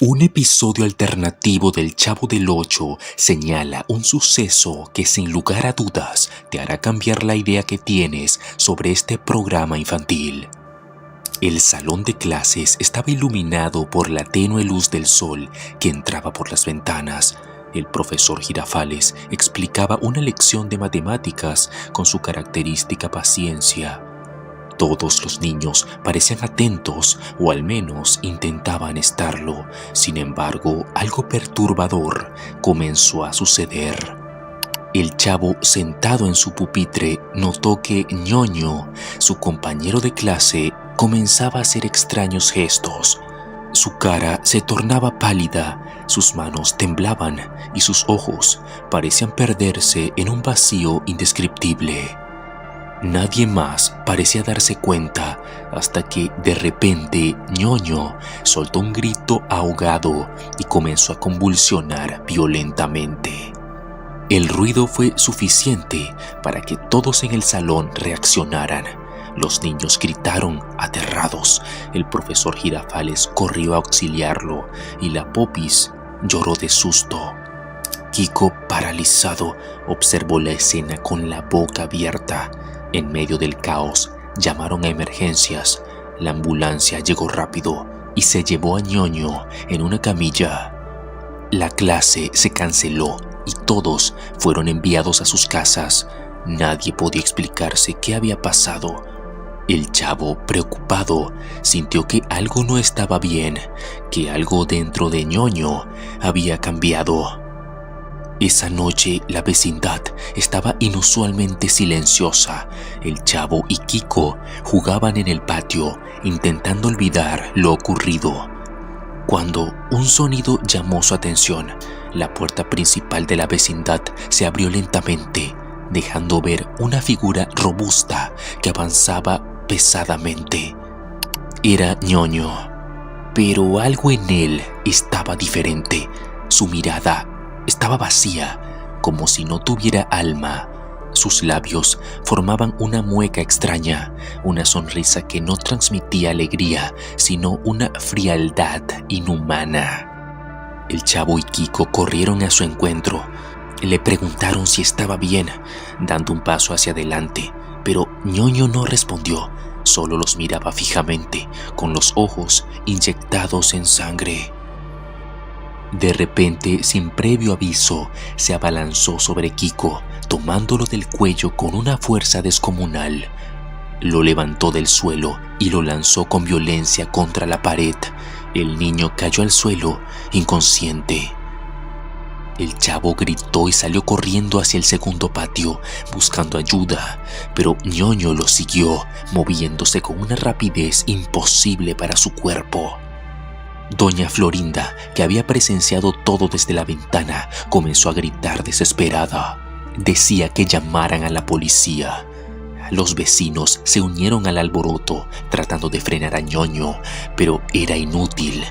Un episodio alternativo del Chavo del Ocho señala un suceso que sin lugar a dudas te hará cambiar la idea que tienes sobre este programa infantil. El salón de clases estaba iluminado por la tenue luz del sol que entraba por las ventanas. El profesor Girafales explicaba una lección de matemáticas con su característica paciencia. Todos los niños parecían atentos, o al menos intentaban estarlo. Sin embargo, algo perturbador comenzó a suceder. El chavo, sentado en su pupitre, notó que Ñoño, su compañero de clase, comenzaba a hacer extraños gestos. Su cara se tornaba pálida, sus manos temblaban y sus ojos parecían perderse en un vacío indescriptible. Nadie más parecía darse cuenta hasta que de repente Ñoño soltó un grito ahogado y comenzó a convulsionar violentamente. El ruido fue suficiente para que todos en el salón reaccionaran. Los niños gritaron aterrados. El profesor Girafales corrió a auxiliarlo y la Popis lloró de susto. Kiko, paralizado, observó la escena con la boca abierta. En medio del caos, llamaron a emergencias. La ambulancia llegó rápido y se llevó a Ñoño en una camilla. La clase se canceló y todos fueron enviados a sus casas. Nadie podía explicarse qué había pasado. El chavo, preocupado, sintió que algo no estaba bien, que algo dentro de Ñoño había cambiado. Esa noche la vecindad estaba inusualmente silenciosa. El chavo y Kiko jugaban en el patio, intentando olvidar lo ocurrido. Cuando un sonido llamó su atención, la puerta principal de la vecindad se abrió lentamente, dejando ver una figura robusta que avanzaba pesadamente. Era Ñoño, pero algo en él estaba diferente. Su mirada estaba vacía, como si no tuviera alma. Sus labios formaban una mueca extraña, una sonrisa que no transmitía alegría, sino una frialdad inhumana. El chavo y Kiko corrieron a su encuentro. Le preguntaron si estaba bien, dando un paso hacia adelante, pero Ñoño no respondió, solo los miraba fijamente, con los ojos inyectados en sangre. De repente, sin previo aviso, se abalanzó sobre Kiko, tomándolo del cuello con una fuerza descomunal. Lo levantó del suelo y lo lanzó con violencia contra la pared. El niño cayó al suelo, inconsciente. El chavo gritó y salió corriendo hacia el segundo patio, buscando ayuda, pero Ñoño lo siguió, moviéndose con una rapidez imposible para su cuerpo. Doña Florinda, que había presenciado todo desde la ventana, comenzó a gritar desesperada. Decía que llamaran a la policía. Los vecinos se unieron al alboroto, tratando de frenar a Ñoño, pero era inútil.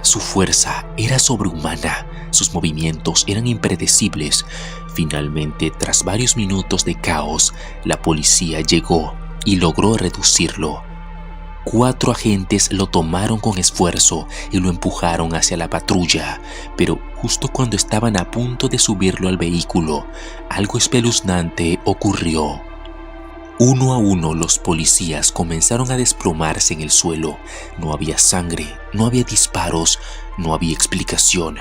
Su fuerza era sobrehumana, sus movimientos eran impredecibles. Finalmente, tras varios minutos de caos, la policía llegó y logró reducirlo. 4 agentes lo tomaron con esfuerzo y lo empujaron hacia la patrulla, pero justo cuando estaban a punto de subirlo al vehículo, algo espeluznante ocurrió. Uno a uno los policías comenzaron a desplomarse en el suelo. No había sangre, no había disparos, no había explicación.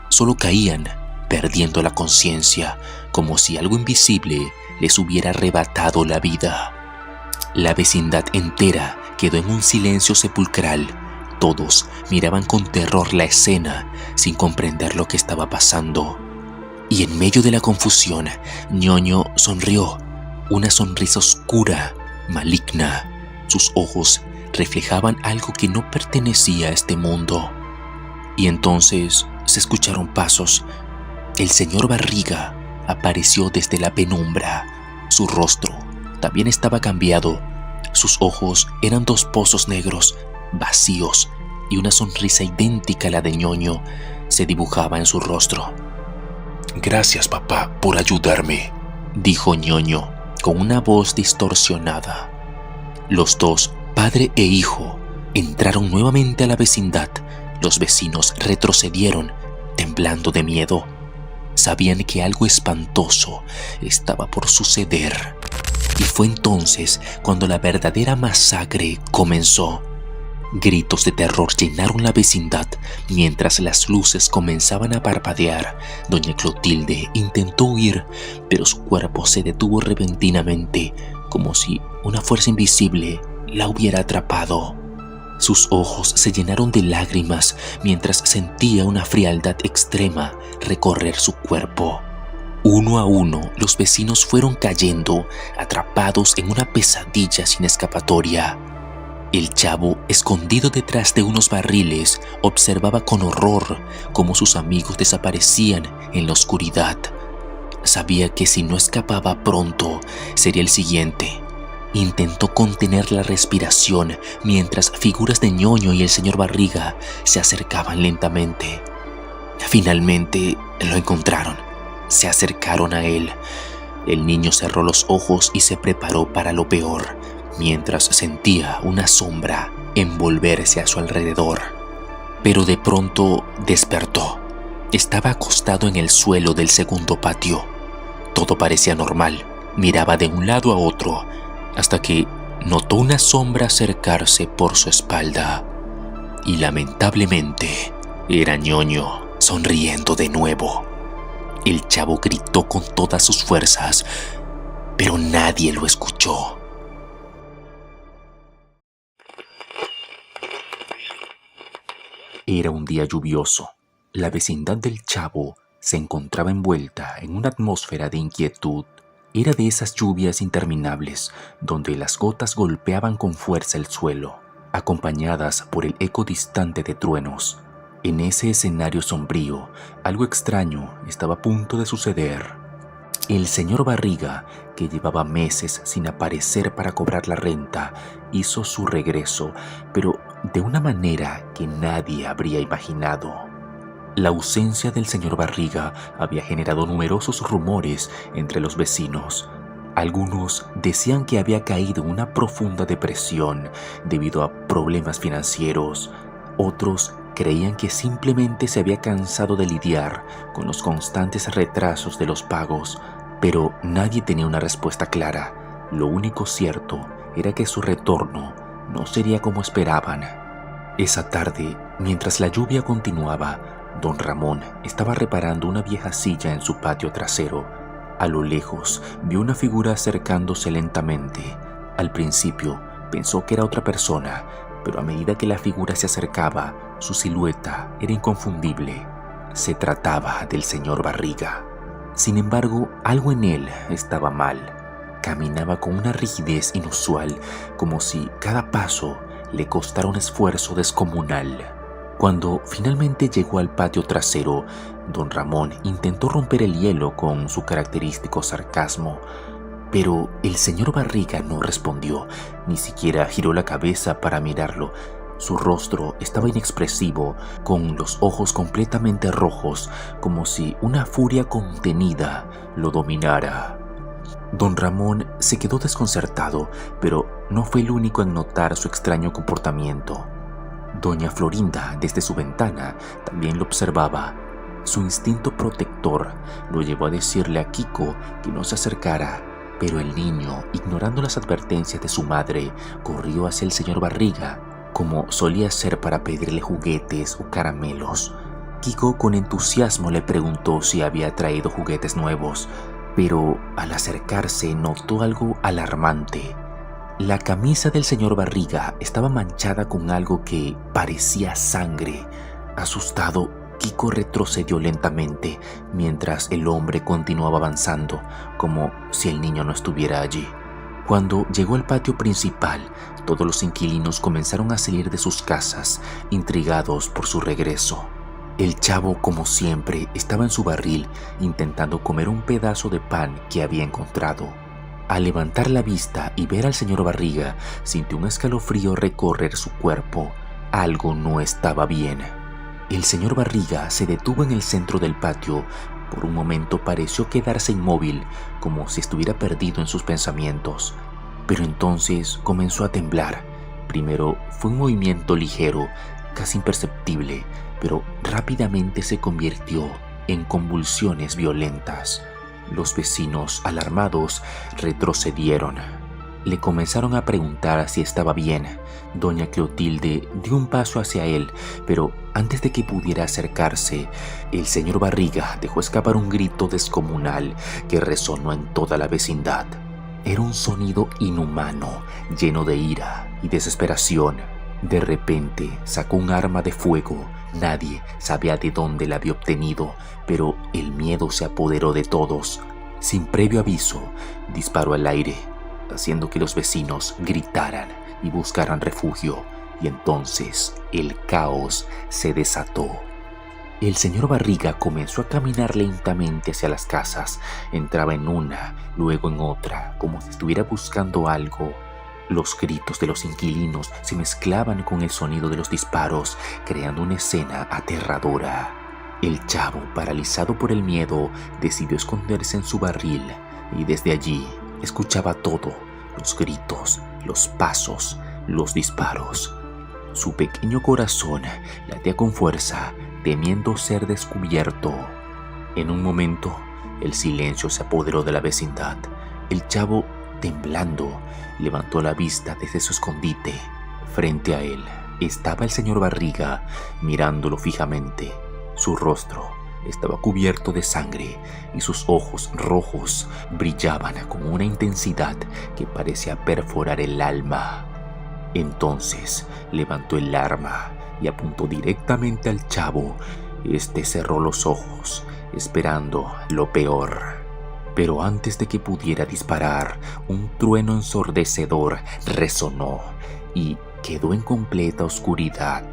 Solo caían, perdiendo la conciencia, como si algo invisible les hubiera arrebatado la vida. La vecindad entera quedó en un silencio sepulcral. Todos miraban con terror la escena, sin comprender lo que estaba pasando. Y en medio de la confusión, Ñoño sonrió, una sonrisa oscura, maligna. Sus ojos reflejaban algo que no pertenecía a este mundo. Y entonces se escucharon pasos. El señor Barriga apareció desde la penumbra. Su rostro también estaba cambiado. Sus ojos eran 2 pozos negros, vacíos, y una sonrisa idéntica a la de Ñoño se dibujaba en su rostro. «Gracias, papá, por ayudarme», dijo Ñoño, con una voz distorsionada. Los dos, padre e hijo, entraron nuevamente a la vecindad. Los vecinos retrocedieron, temblando de miedo. Sabían que algo espantoso estaba por suceder. Y fue entonces cuando la verdadera masacre comenzó. Gritos de terror llenaron la vecindad mientras las luces comenzaban a parpadear. Doña Clotilde intentó huir, pero su cuerpo se detuvo repentinamente, como si una fuerza invisible la hubiera atrapado. Sus ojos se llenaron de lágrimas mientras sentía una frialdad extrema recorrer su cuerpo. Uno a uno, los vecinos fueron cayendo, atrapados en una pesadilla sin escapatoria. El chavo, escondido detrás de unos barriles, observaba con horror cómo sus amigos desaparecían en la oscuridad. Sabía que si no escapaba pronto, sería el siguiente. Intentó contener la respiración mientras figuras de Ñoño y el señor Barriga se acercaban lentamente. Finalmente lo encontraron. Se acercaron a él. El niño cerró los ojos y se preparó para lo peor, mientras sentía una sombra envolverse a su alrededor. Pero de pronto despertó. Estaba acostado en el suelo del segundo patio. Todo parecía normal. Miraba de un lado a otro, hasta que notó una sombra acercarse por su espalda. Y lamentablemente era Ñoño, sonriendo de nuevo. El chavo gritó con todas sus fuerzas, pero nadie lo escuchó. Era un día lluvioso. La vecindad del chavo se encontraba envuelta en una atmósfera de inquietud. Era de esas lluvias interminables, donde las gotas golpeaban con fuerza el suelo, acompañadas por el eco distante de truenos. En ese escenario sombrío, algo extraño estaba a punto de suceder. El señor Barriga, que llevaba meses sin aparecer para cobrar la renta, hizo su regreso, pero de una manera que nadie habría imaginado. La ausencia del señor Barriga había generado numerosos rumores entre los vecinos. Algunos decían que había caído en una profunda depresión debido a problemas financieros. Otros creían que simplemente se había cansado de lidiar con los constantes retrasos de los pagos, pero nadie tenía una respuesta clara. Lo único cierto era que su retorno no sería como esperaban. Esa tarde, mientras la lluvia continuaba, don Ramón estaba reparando una vieja silla en su patio trasero. A lo lejos vio una figura acercándose lentamente. Al principio pensó que era otra persona, pero a medida que la figura se acercaba, su silueta era inconfundible. Se trataba del señor Barriga. Sin embargo, algo en él estaba mal. Caminaba con una rigidez inusual, como si cada paso le costara un esfuerzo descomunal. Cuando finalmente llegó al patio trasero, don Ramón intentó romper el hielo con su característico sarcasmo, pero el señor Barriga no respondió, ni siquiera giró la cabeza para mirarlo. Su rostro estaba inexpresivo, con los ojos completamente rojos, como si una furia contenida lo dominara. Don Ramón se quedó desconcertado, pero no fue el único en notar su extraño comportamiento. Doña Florinda, desde su ventana, también lo observaba. Su instinto protector lo llevó a decirle a Kiko que no se acercara, pero el niño, ignorando las advertencias de su madre, corrió hacia el señor Barriga, como solía hacer para pedirle juguetes o caramelos. Kiko con entusiasmo le preguntó si había traído juguetes nuevos, pero al acercarse notó algo alarmante. La camisa del señor Barriga estaba manchada con algo que parecía sangre. Asustado, Kiko retrocedió lentamente mientras el hombre continuaba avanzando, como si el niño no estuviera allí. Cuando llegó al patio principal, todos los inquilinos comenzaron a salir de sus casas, intrigados por su regreso. El chavo, como siempre, estaba en su barril intentando comer un pedazo de pan que había encontrado. Al levantar la vista y ver al señor Barriga, sintió un escalofrío recorrer su cuerpo. Algo no estaba bien. El señor Barriga se detuvo en el centro del patio. Por un momento pareció quedarse inmóvil, como si estuviera perdido en sus pensamientos. Pero entonces comenzó a temblar. Primero fue un movimiento ligero, casi imperceptible, pero rápidamente se convirtió en convulsiones violentas. Los vecinos, alarmados, retrocedieron. Le comenzaron a preguntar si estaba bien. Doña Clotilde dio un paso hacia él, pero antes de que pudiera acercarse, el señor Barriga dejó escapar un grito descomunal que resonó en toda la vecindad. Era un sonido inhumano, lleno de ira y desesperación. De repente sacó un arma de fuego. Nadie sabía de dónde la había obtenido, pero el miedo se apoderó de todos. Sin previo aviso, disparó al aire, haciendo que los vecinos gritaran y buscaran refugio, y entonces el caos se desató. El señor Barriga comenzó a caminar lentamente hacia las casas. Entraba en una, luego en otra, como si estuviera buscando algo. Los gritos de los inquilinos se mezclaban con el sonido de los disparos, creando una escena aterradora. El chavo, paralizado por el miedo, decidió esconderse en su barril, y desde allí escuchaba todo: los gritos, los pasos, los disparos. Su pequeño corazón latía con fuerza, temiendo ser descubierto. En un momento, el silencio se apoderó de la vecindad. El chavo, temblando, levantó la vista desde su escondite. Frente a él estaba el señor Barriga, mirándolo fijamente. Su rostro estaba cubierto de sangre y sus ojos rojos brillaban con una intensidad que parecía perforar el alma. Entonces levantó el arma y apuntó directamente al chavo. Este cerró los ojos, esperando lo peor. Pero antes de que pudiera disparar, un trueno ensordecedor resonó y quedó en completa oscuridad.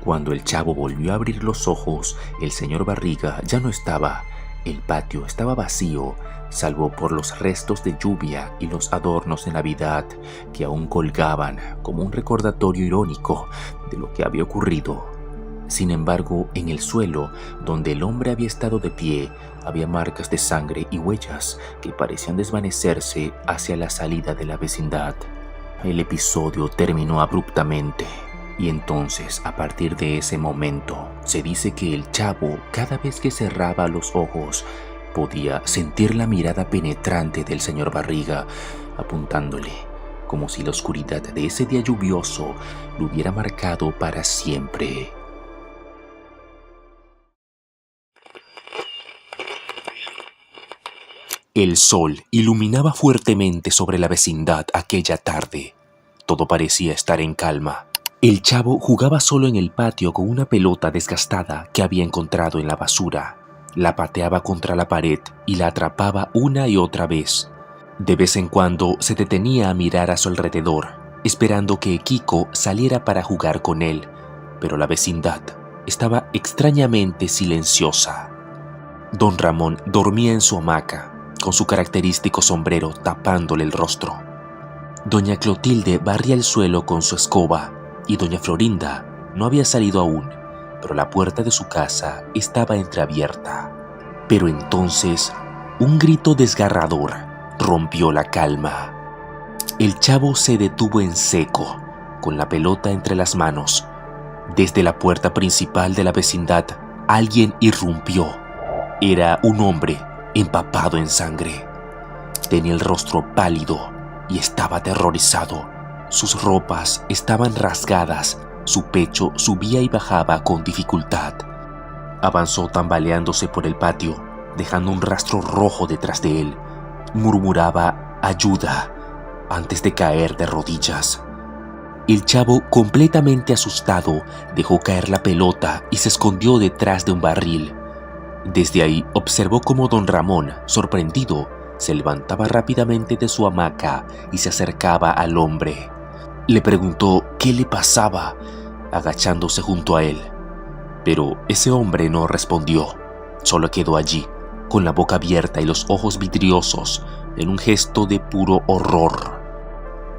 Cuando el chavo volvió a abrir los ojos, el señor Barriga ya no estaba. El patio estaba vacío, salvo por los restos de lluvia y los adornos de Navidad que aún colgaban como un recordatorio irónico de lo que había ocurrido. Sin embargo, en el suelo donde el hombre había estado de pie, había marcas de sangre y huellas que parecían desvanecerse hacia la salida de la vecindad. El episodio terminó abruptamente. Y entonces, a partir de ese momento, se dice que el chavo, cada vez que cerraba los ojos, podía sentir la mirada penetrante del señor Barriga apuntándole, como si la oscuridad de ese día lluvioso lo hubiera marcado para siempre. El sol iluminaba fuertemente sobre la vecindad aquella tarde. Todo parecía estar en calma. El chavo jugaba solo en el patio con una pelota desgastada que había encontrado en la basura. La pateaba contra la pared y la atrapaba una y otra vez. De vez en cuando se detenía a mirar a su alrededor, esperando que Kiko saliera para jugar con él, pero la vecindad estaba extrañamente silenciosa. Don Ramón dormía en su hamaca, con su característico sombrero tapándole el rostro. Doña Clotilde barría el suelo con su escoba, y doña Florinda no había salido aún, pero la puerta de su casa estaba entreabierta. Pero entonces, un grito desgarrador rompió la calma. El chavo se detuvo en seco, con la pelota entre las manos. Desde la puerta principal de la vecindad, alguien irrumpió. Era un hombre empapado en sangre. Tenía el rostro pálido y estaba aterrorizado. Sus ropas estaban rasgadas, su pecho subía y bajaba con dificultad. Avanzó tambaleándose por el patio, dejando un rastro rojo detrás de él. Murmuraba «ayuda» antes de caer de rodillas. El chavo, completamente asustado, dejó caer la pelota y se escondió detrás de un barril. Desde ahí observó cómo don Ramón, sorprendido, se levantaba rápidamente de su hamaca y se acercaba al hombre. Le preguntó qué le pasaba, agachándose junto a él. Pero ese hombre no respondió, solo quedó allí, con la boca abierta y los ojos vidriosos, en un gesto de puro horror.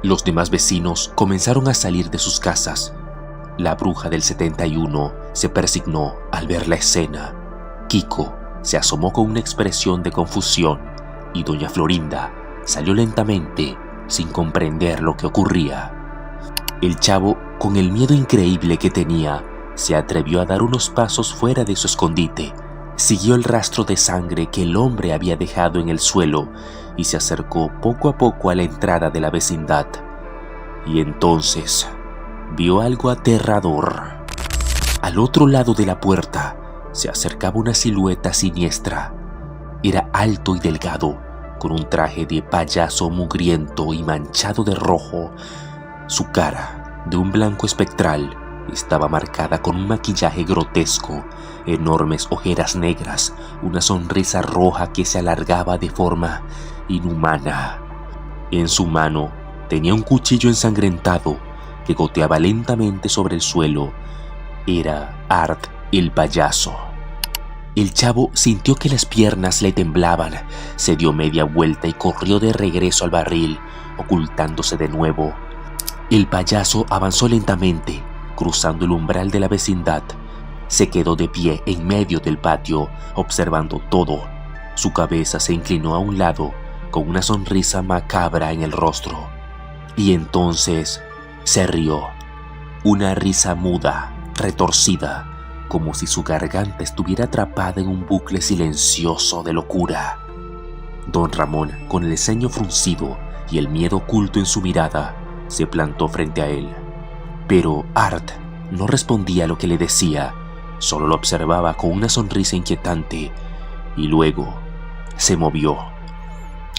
Los demás vecinos comenzaron a salir de sus casas. La bruja del 71 se persignó al ver la escena. Kiko se asomó con una expresión de confusión y doña Florinda salió lentamente sin comprender lo que ocurría. El chavo, con el miedo increíble que tenía, Se atrevió a dar unos pasos fuera de su escondite, siguió el rastro de sangre que el hombre había dejado en el suelo y se acercó poco a poco a la entrada de la vecindad. Y entonces vio algo aterrador. Al otro lado de la puerta se acercaba una silueta siniestra. Era alto y delgado, con un traje de payaso mugriento y manchado de rojo. Su cara, de un blanco espectral, estaba marcada con un maquillaje grotesco, enormes ojeras negras, una sonrisa roja que se alargaba de forma inhumana. En su mano tenía un cuchillo ensangrentado que goteaba lentamente sobre el suelo. Era Art el payaso. El chavo sintió que las piernas le temblaban, se dio media vuelta y corrió de regreso al barril, ocultándose de nuevo. El payaso avanzó lentamente, cruzando el umbral de la vecindad. Se quedó de pie en medio del patio, observando todo. Su cabeza se inclinó a un lado, con una sonrisa macabra en el rostro. Y entonces se rió. Una risa muda, retorcida, como si su garganta estuviera atrapada en un bucle silencioso de locura. Don Ramón, con el ceño fruncido y el miedo oculto en su mirada, se plantó frente a él. Pero Art no respondía a lo que le decía, solo lo observaba con una sonrisa inquietante y luego se movió.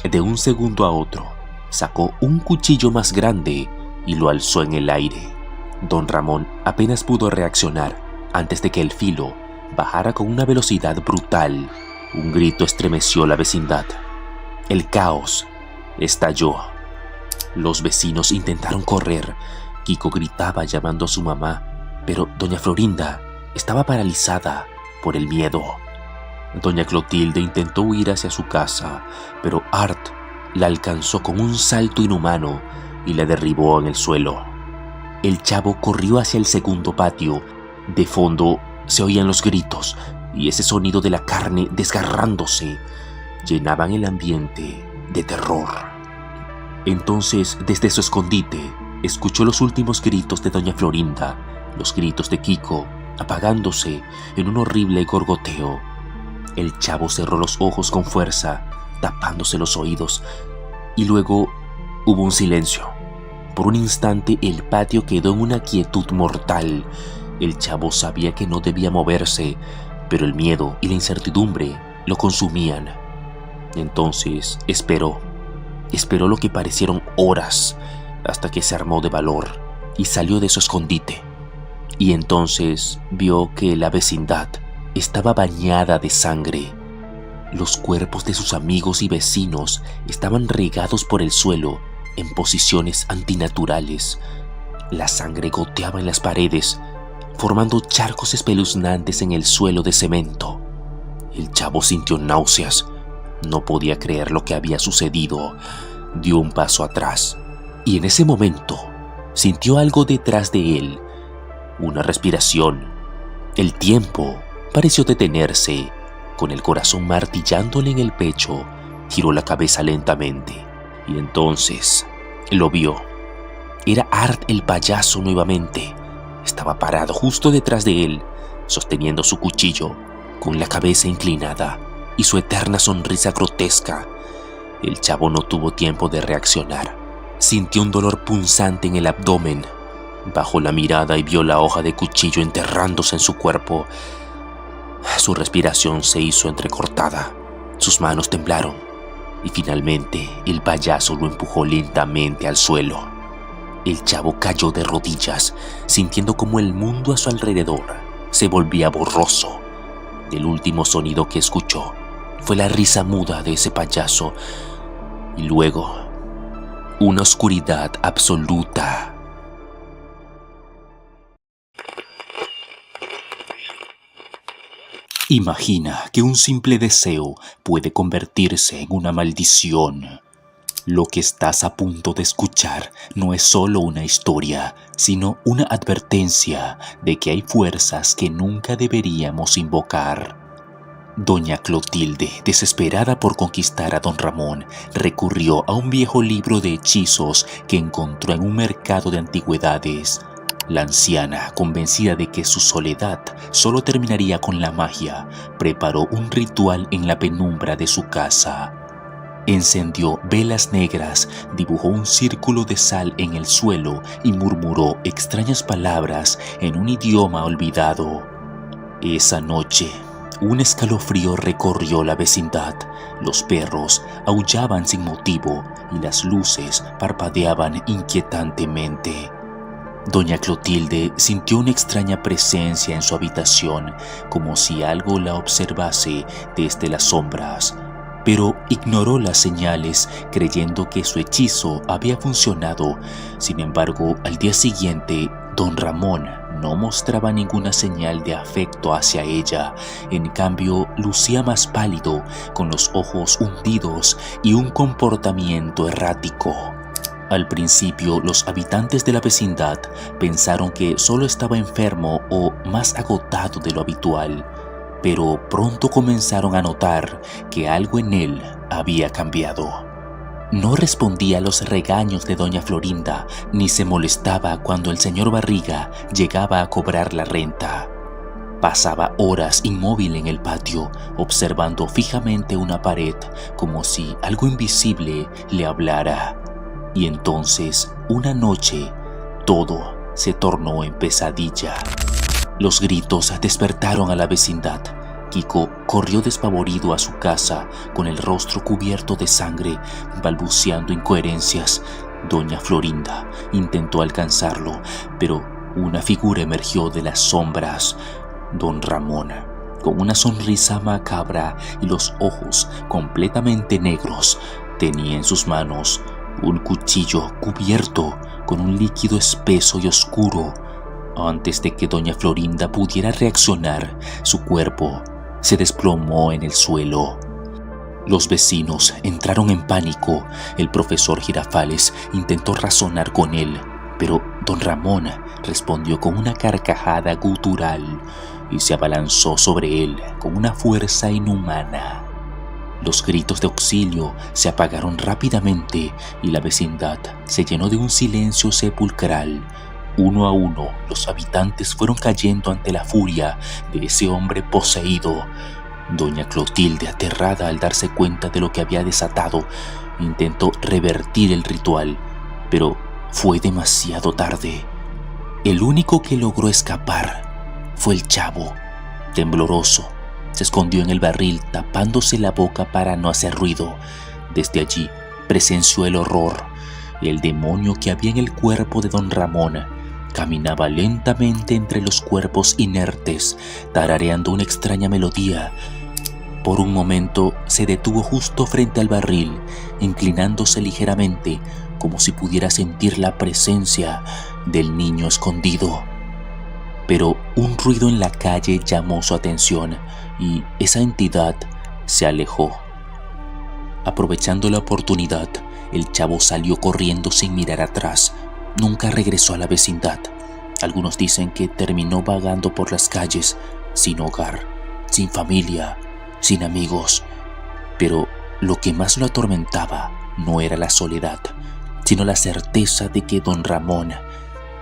De un segundo a otro, sacó un cuchillo más grande y lo alzó en el aire. Don Ramón apenas pudo reaccionar antes de que el filo bajara con una velocidad brutal. Un grito estremeció la vecindad. El caos estalló. Los vecinos intentaron correr. Kiko gritaba llamando a su mamá, pero doña Florinda estaba paralizada por el miedo. Doña Clotilde intentó huir hacia su casa, pero Art la alcanzó con un salto inhumano y la derribó en el suelo. El chavo corrió hacia el segundo patio. De fondo se oían los gritos y ese sonido de la carne desgarrándose llenaban el ambiente de terror. Entonces, desde su escondite, escuchó los últimos gritos de doña Florinda, los gritos de Kiko, apagándose en un horrible gorgoteo. El chavo cerró los ojos con fuerza, tapándose los oídos, y luego hubo un silencio. Por un instante el patio quedó en una quietud mortal. El chavo sabía que no debía moverse, pero el miedo y la incertidumbre lo consumían. Entonces esperó lo que parecieron horas, hasta que se armó de valor y salió de su escondite. Y entonces vio que la vecindad estaba bañada de sangre. Los cuerpos de sus amigos y vecinos estaban regados por el suelo en posiciones antinaturales. La sangre goteaba en las paredes, formando charcos espeluznantes en el suelo de cemento. El chavo sintió náuseas. No podía creer lo que había sucedido. Dio un paso atrás y en ese momento sintió algo detrás de él. Una respiración. El tiempo pareció detenerse. Con el corazón martillándole en el pecho, giró la cabeza lentamente y entonces lo vio. Era Art el payaso nuevamente. Estaba parado justo detrás de él, sosteniendo su cuchillo, con la cabeza inclinada y su eterna sonrisa grotesca. El chavo no tuvo tiempo de reaccionar. Sintió un dolor punzante en el abdomen. Bajó la mirada y vio la hoja de cuchillo enterrándose en su cuerpo. Su respiración se hizo entrecortada. Sus manos temblaron y finalmente el payaso lo empujó lentamente al suelo. El chavo cayó de rodillas, sintiendo como el mundo a su alrededor se volvía borroso. El último sonido que escuchó fue la risa muda de ese payaso y luego una oscuridad absoluta. Imagina que un simple deseo puede convertirse en una maldición. Lo que estás a punto de escuchar no es solo una historia, sino una advertencia de que hay fuerzas que nunca deberíamos invocar. Doña Clotilde, desesperada por conquistar a don Ramón, recurrió a un viejo libro de hechizos que encontró en un mercado de antigüedades. La anciana, convencida de que su soledad solo terminaría con la magia, preparó un ritual en la penumbra de su casa. Encendió velas negras, dibujó un círculo de sal en el suelo y murmuró extrañas palabras en un idioma olvidado. Esa noche, un escalofrío recorrió la vecindad. Los perros aullaban sin motivo y las luces parpadeaban inquietantemente. Doña Clotilde sintió una extraña presencia en su habitación, como si algo la observase desde las sombras, pero ignoró las señales creyendo que su hechizo había funcionado. Sin embargo, al día siguiente, don Ramón no mostraba ninguna señal de afecto hacia ella. En cambio, lucía más pálido, con los ojos hundidos y un comportamiento errático. Al principio, los habitantes de la vecindad pensaron que solo estaba enfermo o más agotado de lo habitual, pero pronto comenzaron a notar que algo en él había cambiado. No respondía a los regaños de doña Florinda, ni se molestaba cuando el señor Barriga llegaba a cobrar la renta. Pasaba horas inmóvil en el patio, observando fijamente una pared, como si algo invisible le hablara. Y entonces, una noche, todo se tornó en pesadilla. Los gritos despertaron a la vecindad. Kiko corrió despavorido a su casa con el rostro cubierto de sangre, balbuceando incoherencias. Doña Florinda intentó alcanzarlo, pero una figura emergió de las sombras. Don Ramón, con una sonrisa macabra y los ojos completamente negros, tenía en sus manos un cuchillo cubierto con un líquido espeso y oscuro. Antes de que doña Florinda pudiera reaccionar, su cuerpo se desplomó en el suelo. Los vecinos entraron en pánico. El profesor Girafales intentó razonar con él, pero don Ramón respondió con una carcajada gutural y se abalanzó sobre él con una fuerza inhumana. Los gritos de auxilio se apagaron rápidamente y la vecindad se llenó de un silencio sepulcral. Uno a uno, los habitantes fueron cayendo ante la furia de ese hombre poseído. Doña Clotilde, aterrada al darse cuenta de lo que había desatado, intentó revertir el ritual, pero fue demasiado tarde. El único que logró escapar fue el chavo. Tembloroso, se escondió en el barril tapándose la boca para no hacer ruido. Desde allí presenció el horror. El demonio que había en el cuerpo de don Ramón caminaba lentamente entre los cuerpos inertes, tarareando una extraña melodía. Por un momento se detuvo justo frente al barril, inclinándose ligeramente, como si pudiera sentir la presencia del niño escondido. Pero un ruido en la calle llamó su atención y esa entidad se alejó. Aprovechando la oportunidad, el chavo salió corriendo sin mirar atrás. Nunca regresó a la vecindad. Algunos dicen que terminó vagando por las calles, sin hogar, sin familia, sin amigos. Pero lo que más lo atormentaba no era la soledad, sino la certeza de que don Ramón,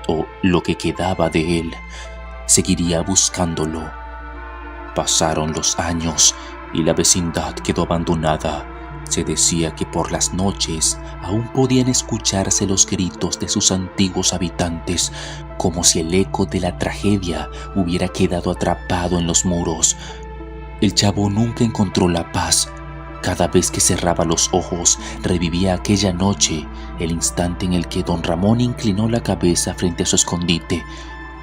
o lo que quedaba de él, seguiría buscándolo. Pasaron los años y la vecindad quedó abandonada. Se decía que por las noches aún podían escucharse los gritos de sus antiguos habitantes, como si el eco de la tragedia hubiera quedado atrapado en los muros. El chavo nunca encontró la paz. Cada vez que cerraba los ojos, revivía aquella noche, el instante en el que don Ramón inclinó la cabeza frente a su escondite.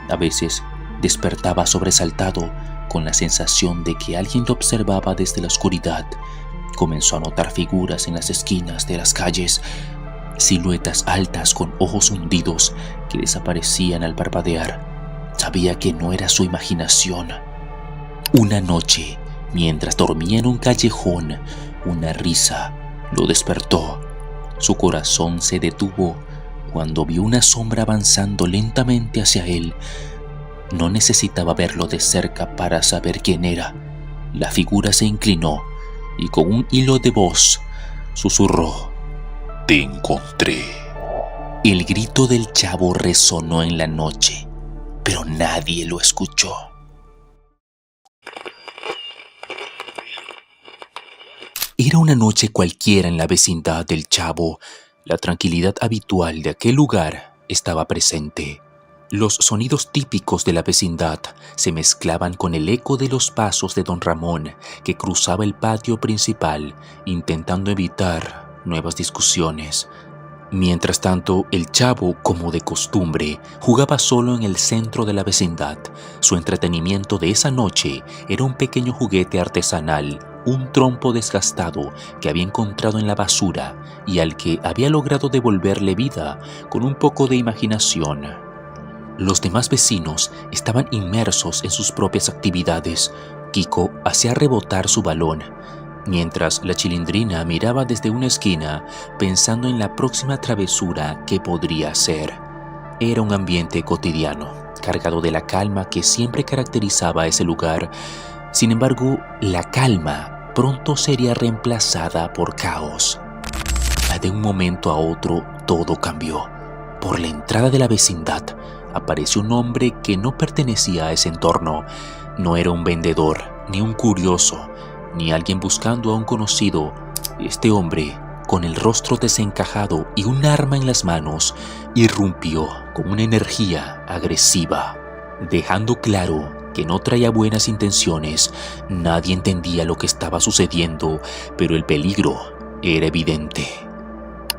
A veces despertaba sobresaltado, con la sensación de que alguien lo observaba desde la oscuridad. Comenzó a notar figuras en las esquinas de las calles, siluetas altas con ojos hundidos que desaparecían al parpadear. Sabía que no era su imaginación. Una noche, mientras dormía en un callejón, una risa lo despertó. Su corazón se detuvo cuando vio una sombra avanzando lentamente hacia él. No necesitaba verlo de cerca para saber quién era. La figura se inclinó y con un hilo de voz susurró: «Te encontré». El grito del chavo resonó en la noche. pero nadie lo escuchó. Era una noche cualquiera en la vecindad del Chavo. La tranquilidad habitual de aquel lugar estaba presente. Los sonidos típicos de la vecindad se mezclaban con el eco de los pasos de don Ramón, que cruzaba el patio principal intentando evitar nuevas discusiones. Mientras tanto, el Chavo, como de costumbre, jugaba solo en el centro de la vecindad. Su entretenimiento de esa noche era un pequeño juguete artesanal, un trompo desgastado que había encontrado en la basura y al que había logrado devolverle vida con un poco de imaginación. Los demás vecinos estaban inmersos en sus propias actividades. Kiko hacía rebotar su balón, mientras la Chilindrina miraba desde una esquina pensando en la próxima travesura que podría hacer. Era un ambiente cotidiano, cargado de la calma que siempre caracterizaba a ese lugar. Sin embargo, la calma pronto sería reemplazada por caos. De un momento a otro, todo cambió. Por la entrada de la vecindad apareció un hombre que no pertenecía a ese entorno. No era un vendedor, ni un curioso, ni alguien buscando a un conocido. Este hombre, con el rostro desencajado y un arma en las manos, irrumpió con una energía agresiva, dejando claro que no traía buenas intenciones. Nadie entendía lo que estaba sucediendo, pero el peligro era evidente.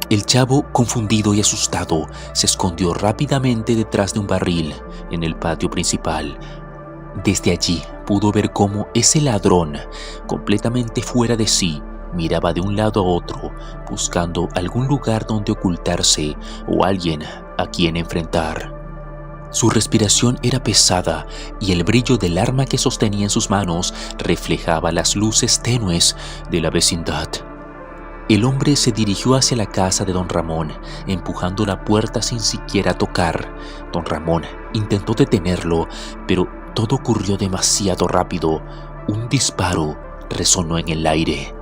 El Chavo, confundido y asustado, se escondió rápidamente detrás de un barril en el patio principal. Desde allí pudo ver cómo ese ladrón, completamente fuera de sí, miraba de un lado a otro, buscando algún lugar donde ocultarse o alguien a quien enfrentar. Su respiración era pesada y el brillo del arma que sostenía en sus manos reflejaba las luces tenues de la vecindad. El hombre se dirigió hacia la casa de don Ramón, empujando la puerta sin siquiera tocar. Don Ramón intentó detenerlo, pero todo ocurrió demasiado rápido. Un disparo resonó en el aire.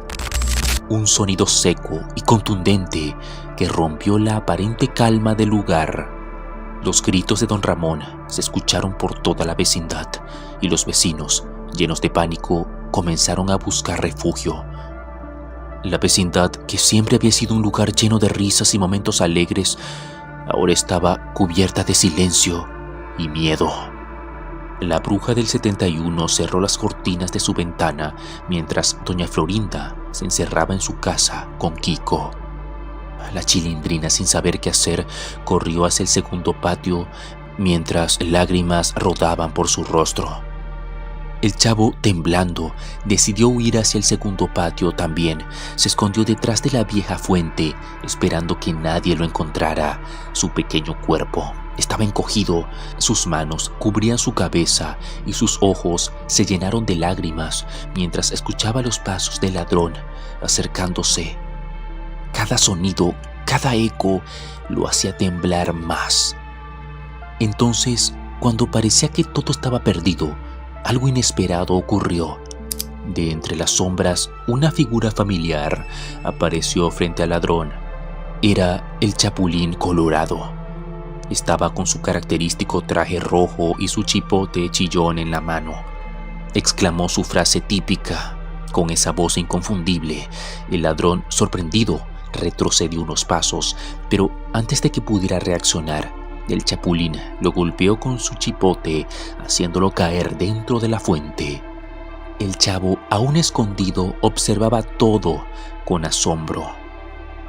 Un sonido seco y contundente que rompió la aparente calma del lugar. Los gritos de don Ramón se escucharon por toda la vecindad y los vecinos, llenos de pánico, comenzaron a buscar refugio. La vecindad, que siempre había sido un lugar lleno de risas y momentos alegres, ahora estaba cubierta de silencio y miedo. La bruja del 71 cerró las cortinas de su ventana mientras doña Florinda se encerraba en su casa con Kiko. La Chilindrina, sin saber qué hacer, corrió hacia el segundo patio mientras lágrimas rodaban por su rostro. El Chavo, temblando, decidió huir hacia el segundo patio también. Se escondió detrás de la vieja fuente, esperando que nadie lo encontrara. Su pequeño cuerpo estaba encogido, sus manos cubrían su cabeza y sus ojos se llenaron de lágrimas mientras escuchaba los pasos del ladrón acercándose. Cada sonido, cada eco lo hacía temblar más. Entonces, cuando parecía que todo estaba perdido, algo inesperado ocurrió. De entre las sombras, una figura familiar apareció frente al ladrón. Era el Chapulín Colorado. Estaba con su característico traje rojo y su chipote chillón en la mano. Exclamó su frase típica. Con esa voz inconfundible, el ladrón, sorprendido, retrocedió unos pasos, pero antes de que pudiera reaccionar, el Chapulín lo golpeó con su chipote, haciéndolo caer dentro de la fuente. El Chavo, aún escondido, observaba todo con asombro.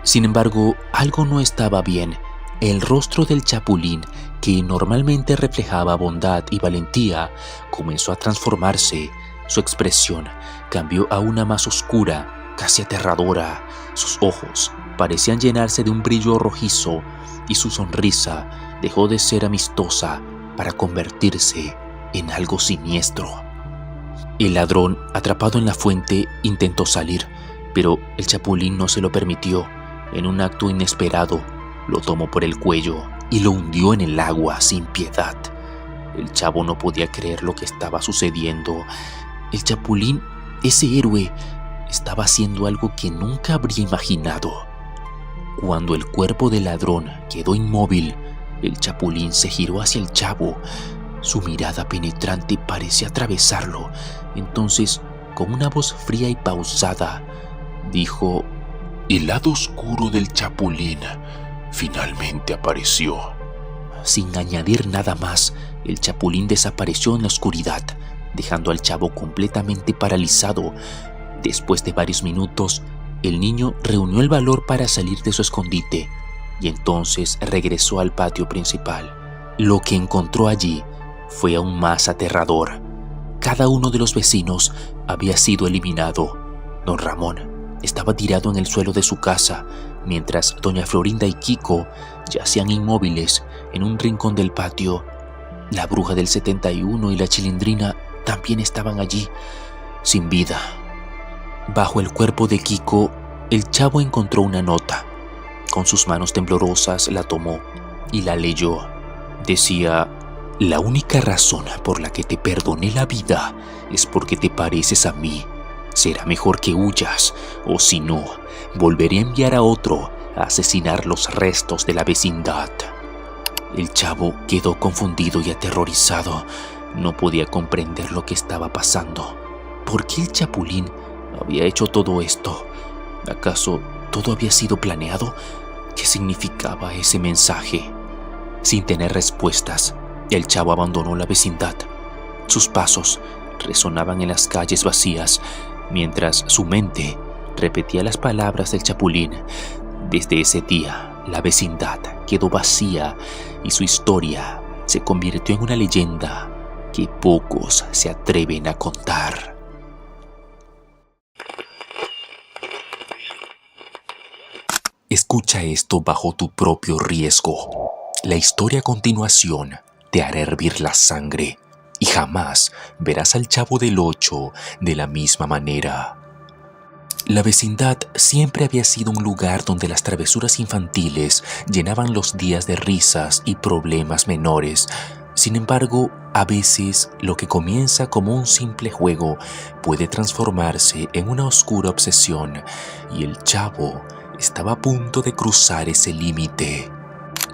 Sin embargo, algo no estaba bien. El rostro del Chapulín, que normalmente reflejaba bondad y valentía, comenzó a transformarse. Su expresión cambió a una más oscura, casi aterradora. Sus ojos parecían llenarse de un brillo rojizo y su sonrisa dejó de ser amistosa para convertirse en algo siniestro. El ladrón, atrapado en la fuente, intentó salir, pero el Chapulín no se lo permitió. En un acto inesperado, lo tomó por el cuello y lo hundió en el agua sin piedad. El Chavo no podía creer lo que estaba sucediendo. El Chapulín, ese héroe, estaba haciendo algo que nunca habría imaginado. Cuando el cuerpo del ladrón quedó inmóvil, el Chapulín se giró hacia el Chavo. Su mirada penetrante parecía atravesarlo. Entonces, con una voz fría y pausada, dijo: El lado oscuro del Chapulín finalmente apareció. Sin añadir nada más, el Chapulín desapareció en la oscuridad, dejando al chavo completamente paralizado. Después de varios minutos, el niño reunió el valor para salir de su escondite y entonces regresó al patio principal. Lo que encontró allí fue aún más aterrador. Cada uno de los vecinos había sido eliminado. Don Ramón estaba tirado en el suelo de su casa, mientras doña Florinda y Kiko yacían inmóviles en un rincón del patio. La bruja del 71 y la Chilindrina también estaban allí, sin vida. Bajo el cuerpo de Kiko, el chavo encontró una nota. Con sus manos temblorosas la tomó y la leyó. Decía: La única razón por la que te perdoné la vida es porque te pareces a mí. Será mejor que huyas, o si no, volveré a enviar a otro a asesinar los restos de la vecindad. El chavo quedó confundido y aterrorizado. No podía comprender lo que estaba pasando. ¿Por qué el Chapulín había hecho todo esto? ¿Acaso todo había sido planeado? ¿Qué significaba ese mensaje? Sin tener respuestas, el chavo abandonó la vecindad. Sus pasos resonaban en las calles vacías, mientras su mente repetía las palabras del Chapulín. Desde ese día, la vecindad quedó vacía y su historia se convirtió en una leyenda que pocos se atreven a contar. Escucha esto bajo tu propio riesgo. La historia a continuación te hará hervir la sangre y jamás verás al Chavo del Ocho de la misma manera. La vecindad siempre había sido un lugar donde las travesuras infantiles llenaban los días de risas y problemas menores. Sin embargo, a veces lo que comienza como un simple juego puede transformarse en una oscura obsesión, y el chavo estaba a punto de cruzar ese límite.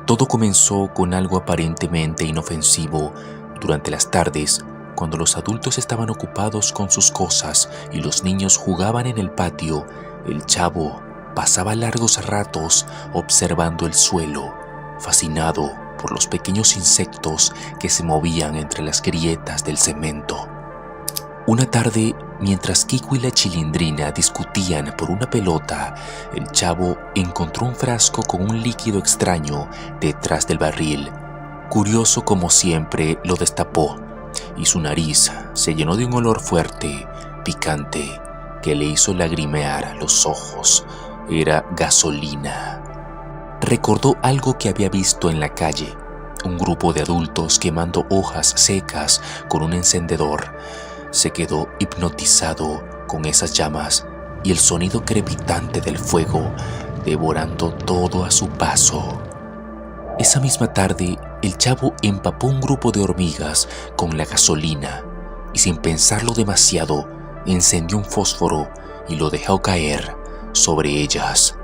Todo comenzó con algo aparentemente inofensivo. Durante las tardes, cuando los adultos estaban ocupados con sus cosas y los niños jugaban en el patio, el chavo pasaba largos ratos observando el suelo, fascinado por los pequeños insectos que se movían entre las grietas del cemento. Una tarde, mientras Kiko y la Chilindrina discutían por una pelota, el chavo encontró un frasco con un líquido extraño detrás del barril. Curioso como siempre, lo destapó y su nariz se llenó de un olor fuerte, picante, que le hizo lagrimear los ojos. Era gasolina. Recordó algo que había visto en la calle: un grupo de adultos quemando hojas secas con un encendedor. Se quedó hipnotizado con esas llamas y el sonido crepitante del fuego, devorando todo a su paso. Esa misma tarde, el chavo empapó un grupo de hormigas con la gasolina y, sin pensarlo demasiado, encendió un fósforo y lo dejó caer sobre ellas.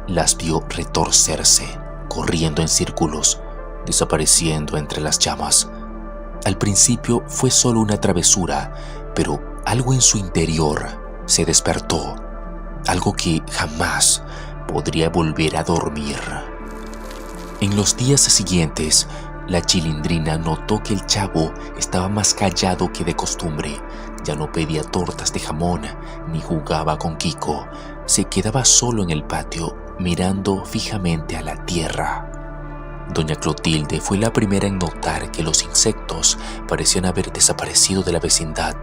Las vio retorcerse, corriendo en círculos, desapareciendo entre las llamas. Al principio fue solo una travesura, pero algo en su interior se despertó, algo que jamás podría volver a dormir. En los días siguientes, la Chilindrina notó que el chavo estaba más callado que de costumbre. Ya no pedía tortas de jamón ni jugaba con Kiko. Se quedaba solo en el patio, mirando fijamente a la tierra. Doña Clotilde fue la primera en notar que los insectos parecían haber desaparecido de la vecindad.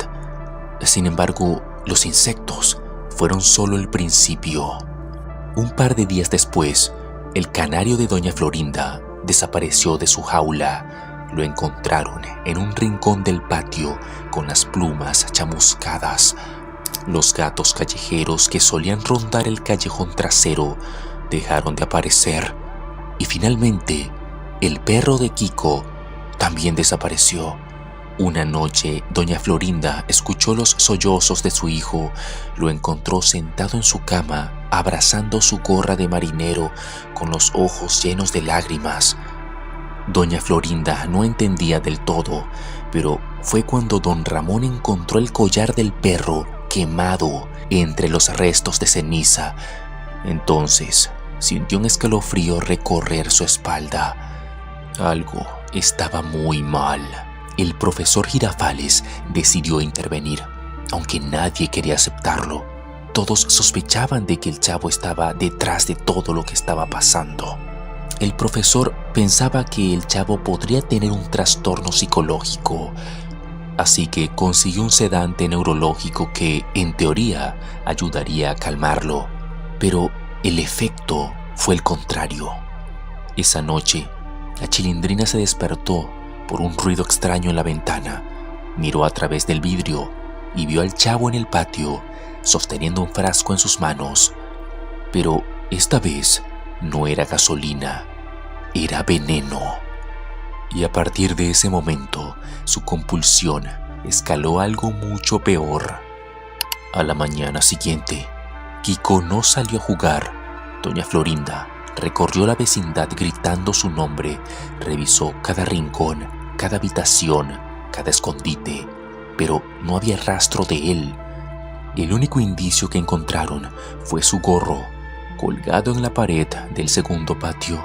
Sin embargo, los insectos fueron solo el principio. Un par de días después, el canario de doña Florinda desapareció de su jaula. Lo encontraron en un rincón del patio con las plumas chamuscadas. Los gatos callejeros que solían rondar el callejón trasero dejaron de aparecer. Y finalmente, el perro de Kiko también desapareció. Una noche, doña Florinda escuchó los sollozos de su hijo. Lo encontró sentado en su cama, abrazando su gorra de marinero, con los ojos llenos de lágrimas. Doña Florinda no entendía del todo, pero fue cuando don Ramón encontró el collar del perro quemado entre los restos de ceniza. Entonces sintió un escalofrío recorrer su espalda. Algo estaba muy mal. El profesor Girafales decidió intervenir, aunque nadie quería aceptarlo. Todos sospechaban de que el chavo estaba detrás de todo lo que estaba pasando. El profesor pensaba que el chavo podría tener un trastorno psicológico, así que consiguió un sedante neurológico que, en teoría, ayudaría a calmarlo. Pero el efecto fue el contrario. Esa noche, la Chilindrina se despertó por un ruido extraño en la ventana. Miró a través del vidrio y vio al chavo en el patio, sosteniendo un frasco en sus manos. Pero esta vez no era gasolina, era veneno. Y a partir de ese momento, su compulsión escaló a algo mucho peor. A la mañana siguiente, Kiko no salió a jugar. Doña Florinda recorrió la vecindad gritando su nombre, revisó cada rincón, cada habitación, cada escondite, pero no había rastro de él. El único indicio que encontraron fue su gorro, colgado en la pared del segundo patio.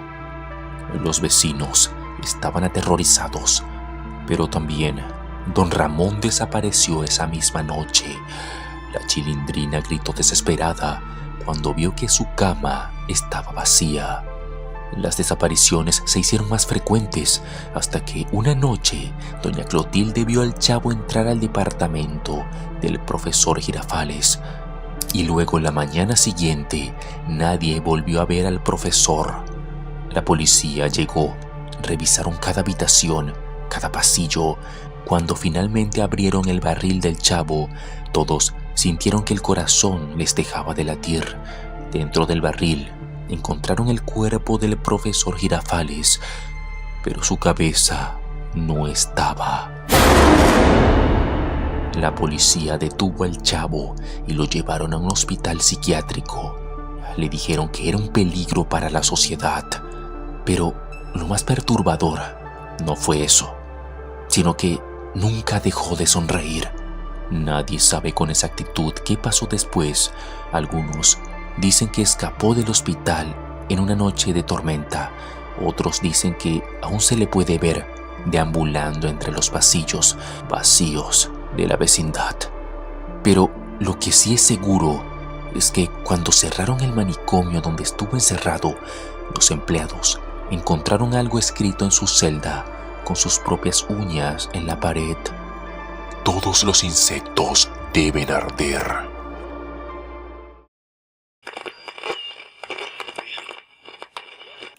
Los vecinos estaban aterrorizados, pero también don Ramón desapareció esa misma noche. La Chilindrina gritó desesperada cuando vio que su cama estaba vacía. Las desapariciones se hicieron más frecuentes hasta que una noche doña Clotilde vio al chavo entrar al departamento del profesor Girafales. Y luego la mañana siguiente nadie volvió a ver al profesor. La policía llegó, revisaron cada habitación, cada pasillo. Cuando finalmente abrieron el barril del chavo, todos sintieron que el corazón les dejaba de latir. Dentro del barril encontraron el cuerpo del profesor Girafales, pero su cabeza no estaba. La policía detuvo al chavo y lo llevaron a un hospital psiquiátrico. Le dijeron que era un peligro para la sociedad, pero lo más perturbador no fue eso, sino que nunca dejó de sonreír. Nadie sabe con exactitud qué pasó después. Algunos dicen que escapó del hospital en una noche de tormenta. Otros dicen que aún se le puede ver deambulando entre los pasillos vacíos de la vecindad. Pero lo que sí es seguro es que cuando cerraron el manicomio donde estuvo encerrado, los empleados encontraron algo escrito en su celda con sus propias uñas en la pared. Todos los insectos deben arder.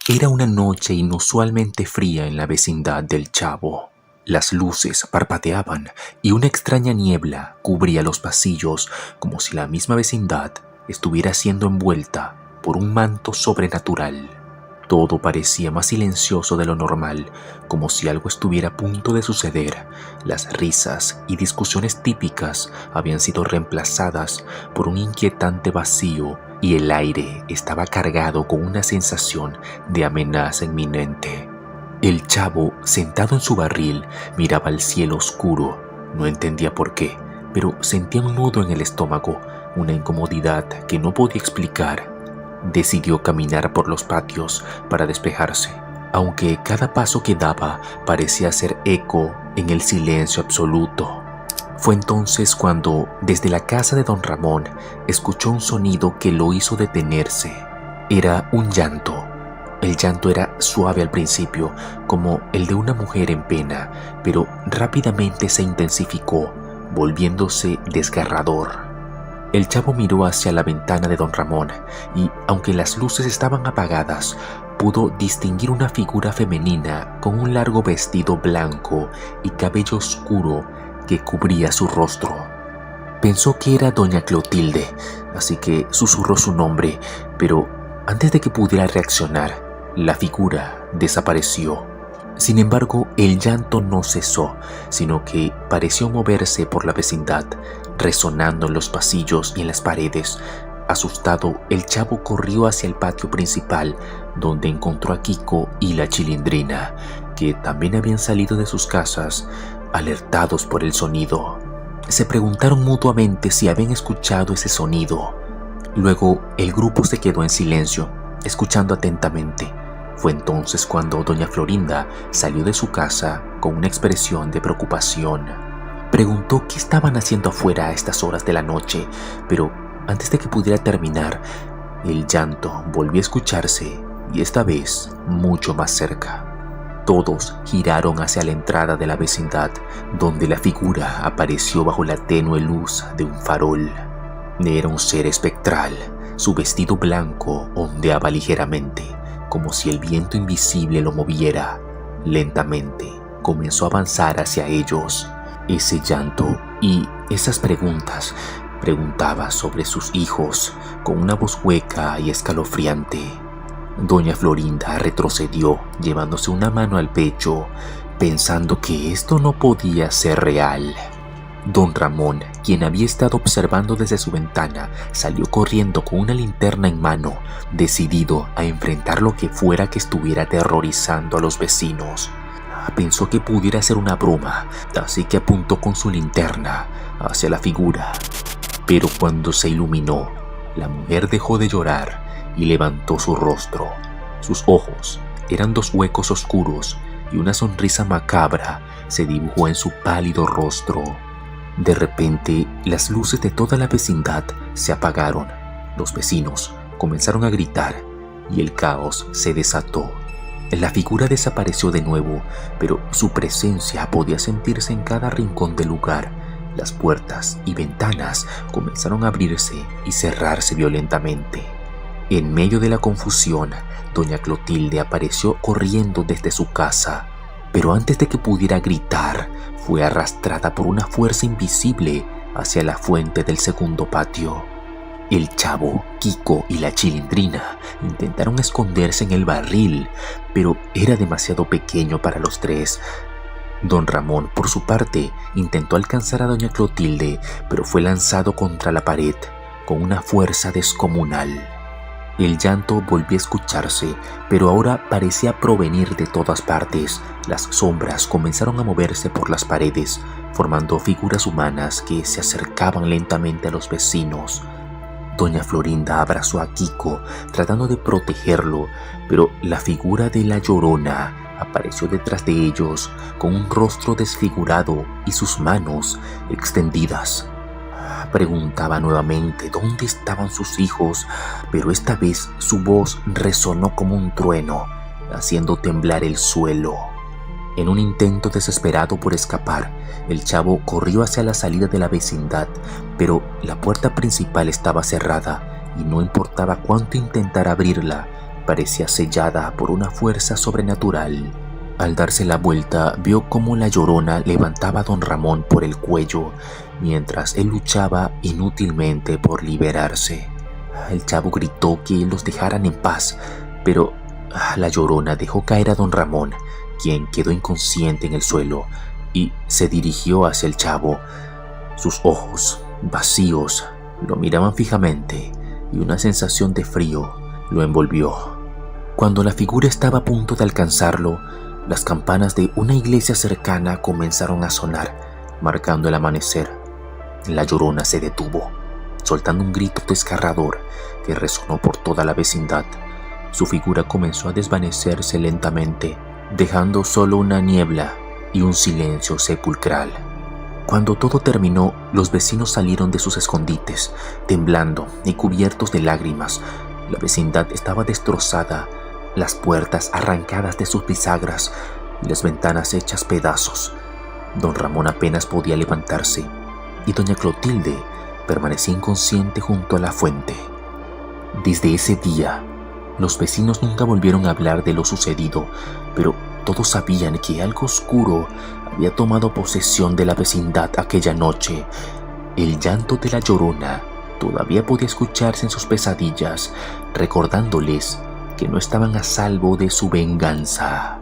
Era una noche inusualmente fría en la vecindad del chavo. Las luces parpadeaban y una extraña niebla cubría los pasillos, como si la misma vecindad estuviera siendo envuelta por un manto sobrenatural. Todo parecía más silencioso de lo normal, como si algo estuviera a punto de suceder. Las risas y discusiones típicas habían sido reemplazadas por un inquietante vacío y el aire estaba cargado con una sensación de amenaza inminente. El chavo, sentado en su barril, miraba al cielo oscuro. No entendía por qué, pero sentía un nudo en el estómago, una incomodidad que no podía explicar. Decidió caminar por los patios para despejarse, aunque cada paso que daba parecía hacer eco en el silencio absoluto. Fue entonces cuando, desde la casa de don Ramón, escuchó un sonido que lo hizo detenerse. Era un llanto. El llanto era suave al principio, como el de una mujer en pena, pero rápidamente se intensificó, volviéndose desgarrador. El chavo miró hacia la ventana de don Ramón y, aunque las luces estaban apagadas, pudo distinguir una figura femenina con un largo vestido blanco y cabello oscuro que cubría su rostro. Pensó que era doña Clotilde, así que susurró su nombre, pero antes de que pudiera reaccionar, la figura desapareció. Sin embargo, el llanto no cesó, sino que pareció moverse por la vecindad, resonando en los pasillos y en las paredes. Asustado, el chavo corrió hacia el patio principal, donde encontró a Kiko y la Chilindrina. que también habían salido de sus casas, alertados por el sonido. Se preguntaron mutuamente si habían escuchado ese sonido. Luego el grupo se quedó en silencio, escuchando atentamente. Fue entonces cuando doña Florinda salió de su casa con una expresión de preocupación. Preguntó qué estaban haciendo afuera a estas horas de la noche, pero antes de que pudiera terminar, el llanto volvió a escucharse, y esta vez mucho más cerca. Todos giraron hacia la entrada de la vecindad, donde la figura apareció bajo la tenue luz de un farol. Era un ser espectral. Su vestido blanco ondeaba ligeramente, como si el viento invisible lo moviera. Lentamente comenzó a avanzar hacia ellos. Ese llanto y esas preguntas preguntaba sobre sus hijos con una voz hueca y escalofriante. Doña Florinda retrocedió, llevándose una mano al pecho, pensando que esto no podía ser real. Don Ramón, quien había estado observando desde su ventana, salió corriendo con una linterna en mano, decidido a enfrentar lo que fuera que estuviera aterrorizando a los vecinos. Pensó que pudiera ser una broma, así que apuntó con su linterna hacia la figura. Pero cuando se iluminó, la mujer dejó de llorar y levantó su rostro. Sus ojos eran dos huecos oscuros y una sonrisa macabra se dibujó en su pálido rostro. De repente, las luces de toda la vecindad se apagaron. Los vecinos comenzaron a gritar y el caos se desató. La figura desapareció de nuevo, pero su presencia podía sentirse en cada rincón del lugar. Las puertas y ventanas comenzaron a abrirse y cerrarse violentamente. En medio de la confusión, doña Clotilde apareció corriendo desde su casa, pero antes de que pudiera gritar, fue arrastrada por una fuerza invisible hacia la fuente del segundo patio. El Chavo, Kiko y la Chilindrina intentaron esconderse en el barril, pero era demasiado pequeño para los tres. Don Ramón, por su parte, intentó alcanzar a doña Clotilde, pero fue lanzado contra la pared con una fuerza descomunal. El llanto volvió a escucharse, pero ahora parecía provenir de todas partes. Las sombras comenzaron a moverse por las paredes, formando figuras humanas que se acercaban lentamente a los vecinos. Doña Florinda abrazó a Kiko, tratando de protegerlo, pero la figura de la Llorona apareció detrás de ellos, con un rostro desfigurado y sus manos extendidas. Preguntaba nuevamente dónde estaban sus hijos, pero esta vez su voz resonó como un trueno, haciendo temblar el suelo. En un intento desesperado por escapar, el Chavo corrió hacia la salida de la vecindad, pero la puerta principal estaba cerrada y no importaba cuánto intentara abrirla, parecía sellada por una fuerza sobrenatural. Al darse la vuelta, vio cómo la Llorona levantaba a don Ramón por el cuello, mientras él luchaba inútilmente por liberarse. El Chavo gritó que los dejaran en paz, pero la Llorona dejó caer a don Ramón, quien quedó inconsciente en el suelo, y se dirigió hacia el Chavo. Sus ojos, vacíos, lo miraban fijamente, y una sensación de frío lo envolvió. Cuando la figura estaba a punto de alcanzarlo, las campanas de una iglesia cercana comenzaron a sonar, marcando el amanecer. La Llorona se detuvo, soltando un grito desgarrador que resonó por toda la vecindad. Su figura comenzó a desvanecerse lentamente, dejando solo una niebla y un silencio sepulcral. Cuando todo terminó, los vecinos salieron de sus escondites, temblando y cubiertos de lágrimas. La vecindad estaba destrozada, las puertas arrancadas de sus bisagras y las ventanas hechas pedazos. Don Ramón apenas podía levantarse y doña Clotilde permanecía inconsciente junto a la fuente. Desde ese día, los vecinos nunca volvieron a hablar de lo sucedido, pero todos sabían que algo oscuro había tomado posesión de la vecindad aquella noche. El llanto de la Llorona todavía podía escucharse en sus pesadillas, recordándoles que no estaban a salvo de su venganza.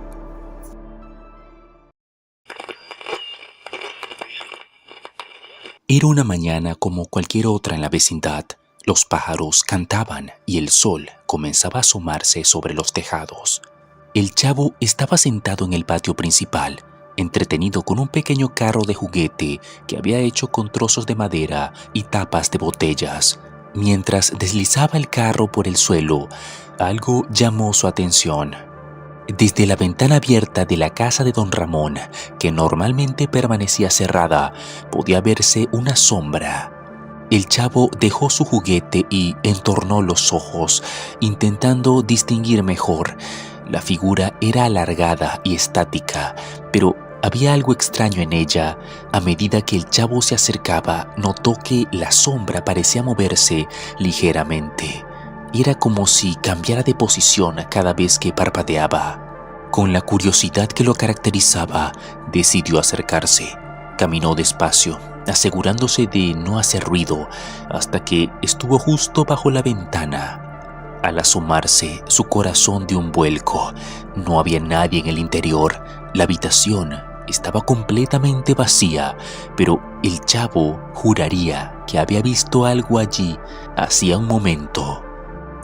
Era una mañana como cualquier otra en la vecindad. Los pájaros cantaban y el sol comenzaba a asomarse sobre los tejados. El chavo estaba sentado en el patio principal, entretenido con un pequeño carro de juguete que había hecho con trozos de madera y tapas de botellas. Mientras deslizaba el carro por el suelo, algo llamó su atención. Desde la ventana abierta de la casa de don Ramón, que normalmente permanecía cerrada, podía verse una sombra. El chavo dejó su juguete y entornó los ojos, intentando distinguir mejor. La figura era alargada y estática, pero había algo extraño en ella. A medida que el chavo se acercaba, notó que la sombra parecía moverse ligeramente. Era como si cambiara de posición cada vez que parpadeaba. Con la curiosidad que lo caracterizaba, decidió acercarse. Caminó despacio, asegurándose de no hacer ruido, hasta que estuvo justo bajo la ventana. Al asomarse, su corazón dio un vuelco. No había nadie en el interior. La habitación estaba completamente vacía, pero el chavo juraría que había visto algo allí hacía un momento.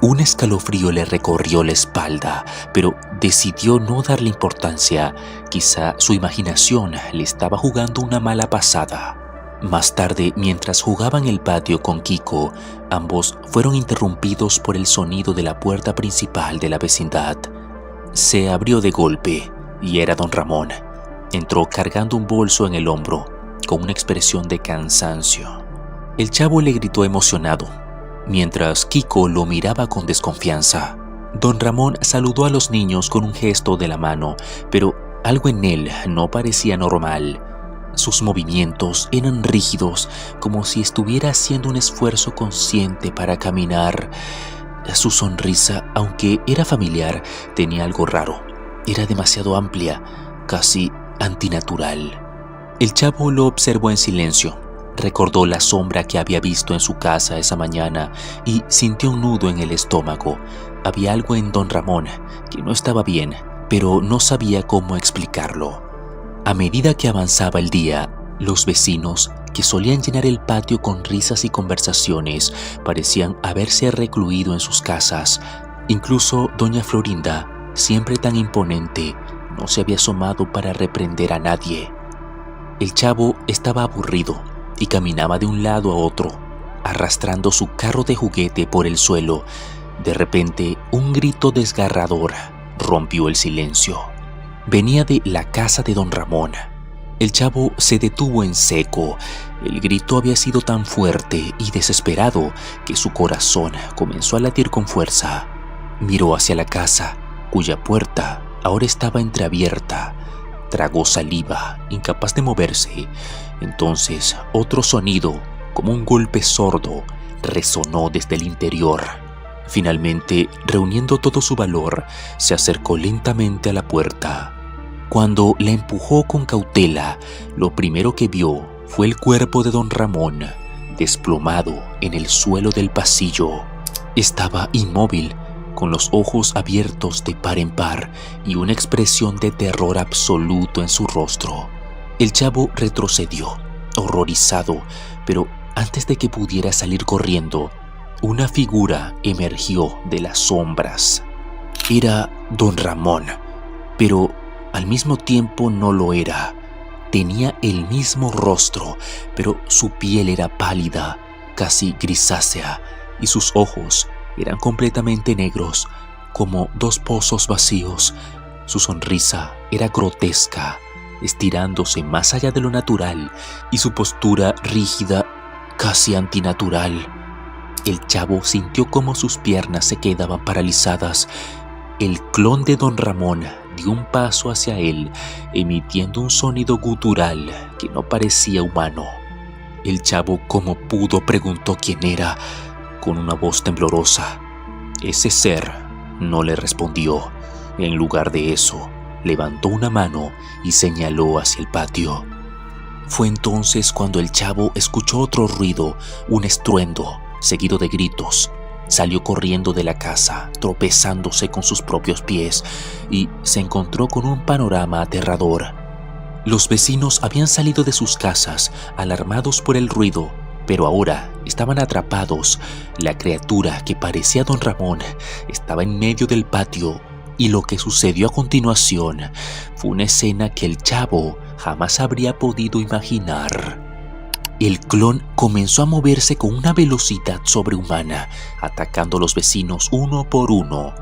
Un escalofrío le recorrió la espalda, pero decidió no darle importancia. Quizá su imaginación le estaba jugando una mala pasada. Más tarde, mientras jugaban en el patio con Kiko, ambos fueron interrumpidos por el sonido de la puerta principal de la vecindad. Se abrió de golpe y era don Ramón. Entró cargando un bolso en el hombro, con una expresión de cansancio. El chavo le gritó emocionado, mientras Kiko lo miraba con desconfianza. Don Ramón saludó a los niños con un gesto de la mano, pero algo en él no parecía normal. Sus movimientos eran rígidos, como si estuviera haciendo un esfuerzo consciente para caminar. Su sonrisa, aunque era familiar, tenía algo raro. Era demasiado amplia, casi antinatural. El chavo lo observó en silencio. Recordó la sombra que había visto en su casa esa mañana y sintió un nudo en el estómago. Había algo en don Ramón que no estaba bien, pero no sabía cómo explicarlo. A medida que avanzaba el día, los vecinos, que solían llenar el patio con risas y conversaciones, parecían haberse recluido en sus casas. Incluso doña Florinda, siempre tan imponente, no se había asomado para reprender a nadie. El chavo estaba aburrido y caminaba de un lado a otro, arrastrando su carro de juguete por el suelo. De repente, un grito desgarrador rompió el silencio. Venía de la casa de don Ramón. El chavo se detuvo en seco. El grito había sido tan fuerte y desesperado que su corazón comenzó a latir con fuerza. Miró hacia la casa, cuya puerta ahora estaba entreabierta. Tragó saliva, incapaz de moverse. Entonces, otro sonido, como un golpe sordo, resonó desde el interior. Finalmente, reuniendo todo su valor, se acercó lentamente a la puerta. Cuando la empujó con cautela, lo primero que vio fue el cuerpo de don Ramón, desplomado en el suelo del pasillo. Estaba inmóvil, con los ojos abiertos de par en par y una expresión de terror absoluto en su rostro. El chavo retrocedió, horrorizado, pero antes de que pudiera salir corriendo, una figura emergió de las sombras. Era don Ramón, pero al mismo tiempo no lo era. Tenía el mismo rostro, pero su piel era pálida, casi grisácea, y sus ojos eran completamente negros, como dos pozos vacíos. Su sonrisa era grotesca, estirándose más allá de lo natural, y su postura rígida, casi antinatural. El chavo sintió como sus piernas se quedaban paralizadas. El clon de don Ramón dio un paso hacia él, emitiendo un sonido gutural que no parecía humano. El chavo, como pudo, preguntó quién era, con una voz temblorosa. Ese ser no le respondió. En lugar de eso, levantó una mano y señaló hacia el patio. Fue entonces cuando el chavo escuchó otro ruido, un estruendo, seguido de gritos. Salió corriendo de la casa, tropezándose con sus propios pies, y se encontró con un panorama aterrador. Los vecinos habían salido de sus casas, alarmados por el ruido, pero ahora estaban atrapados. La criatura que parecía don Ramón estaba en medio del patio, Y lo que sucedió a continuación fue una escena que el chavo jamás habría podido imaginar. El clon comenzó a moverse con una velocidad sobrehumana, atacando a los vecinos uno por uno.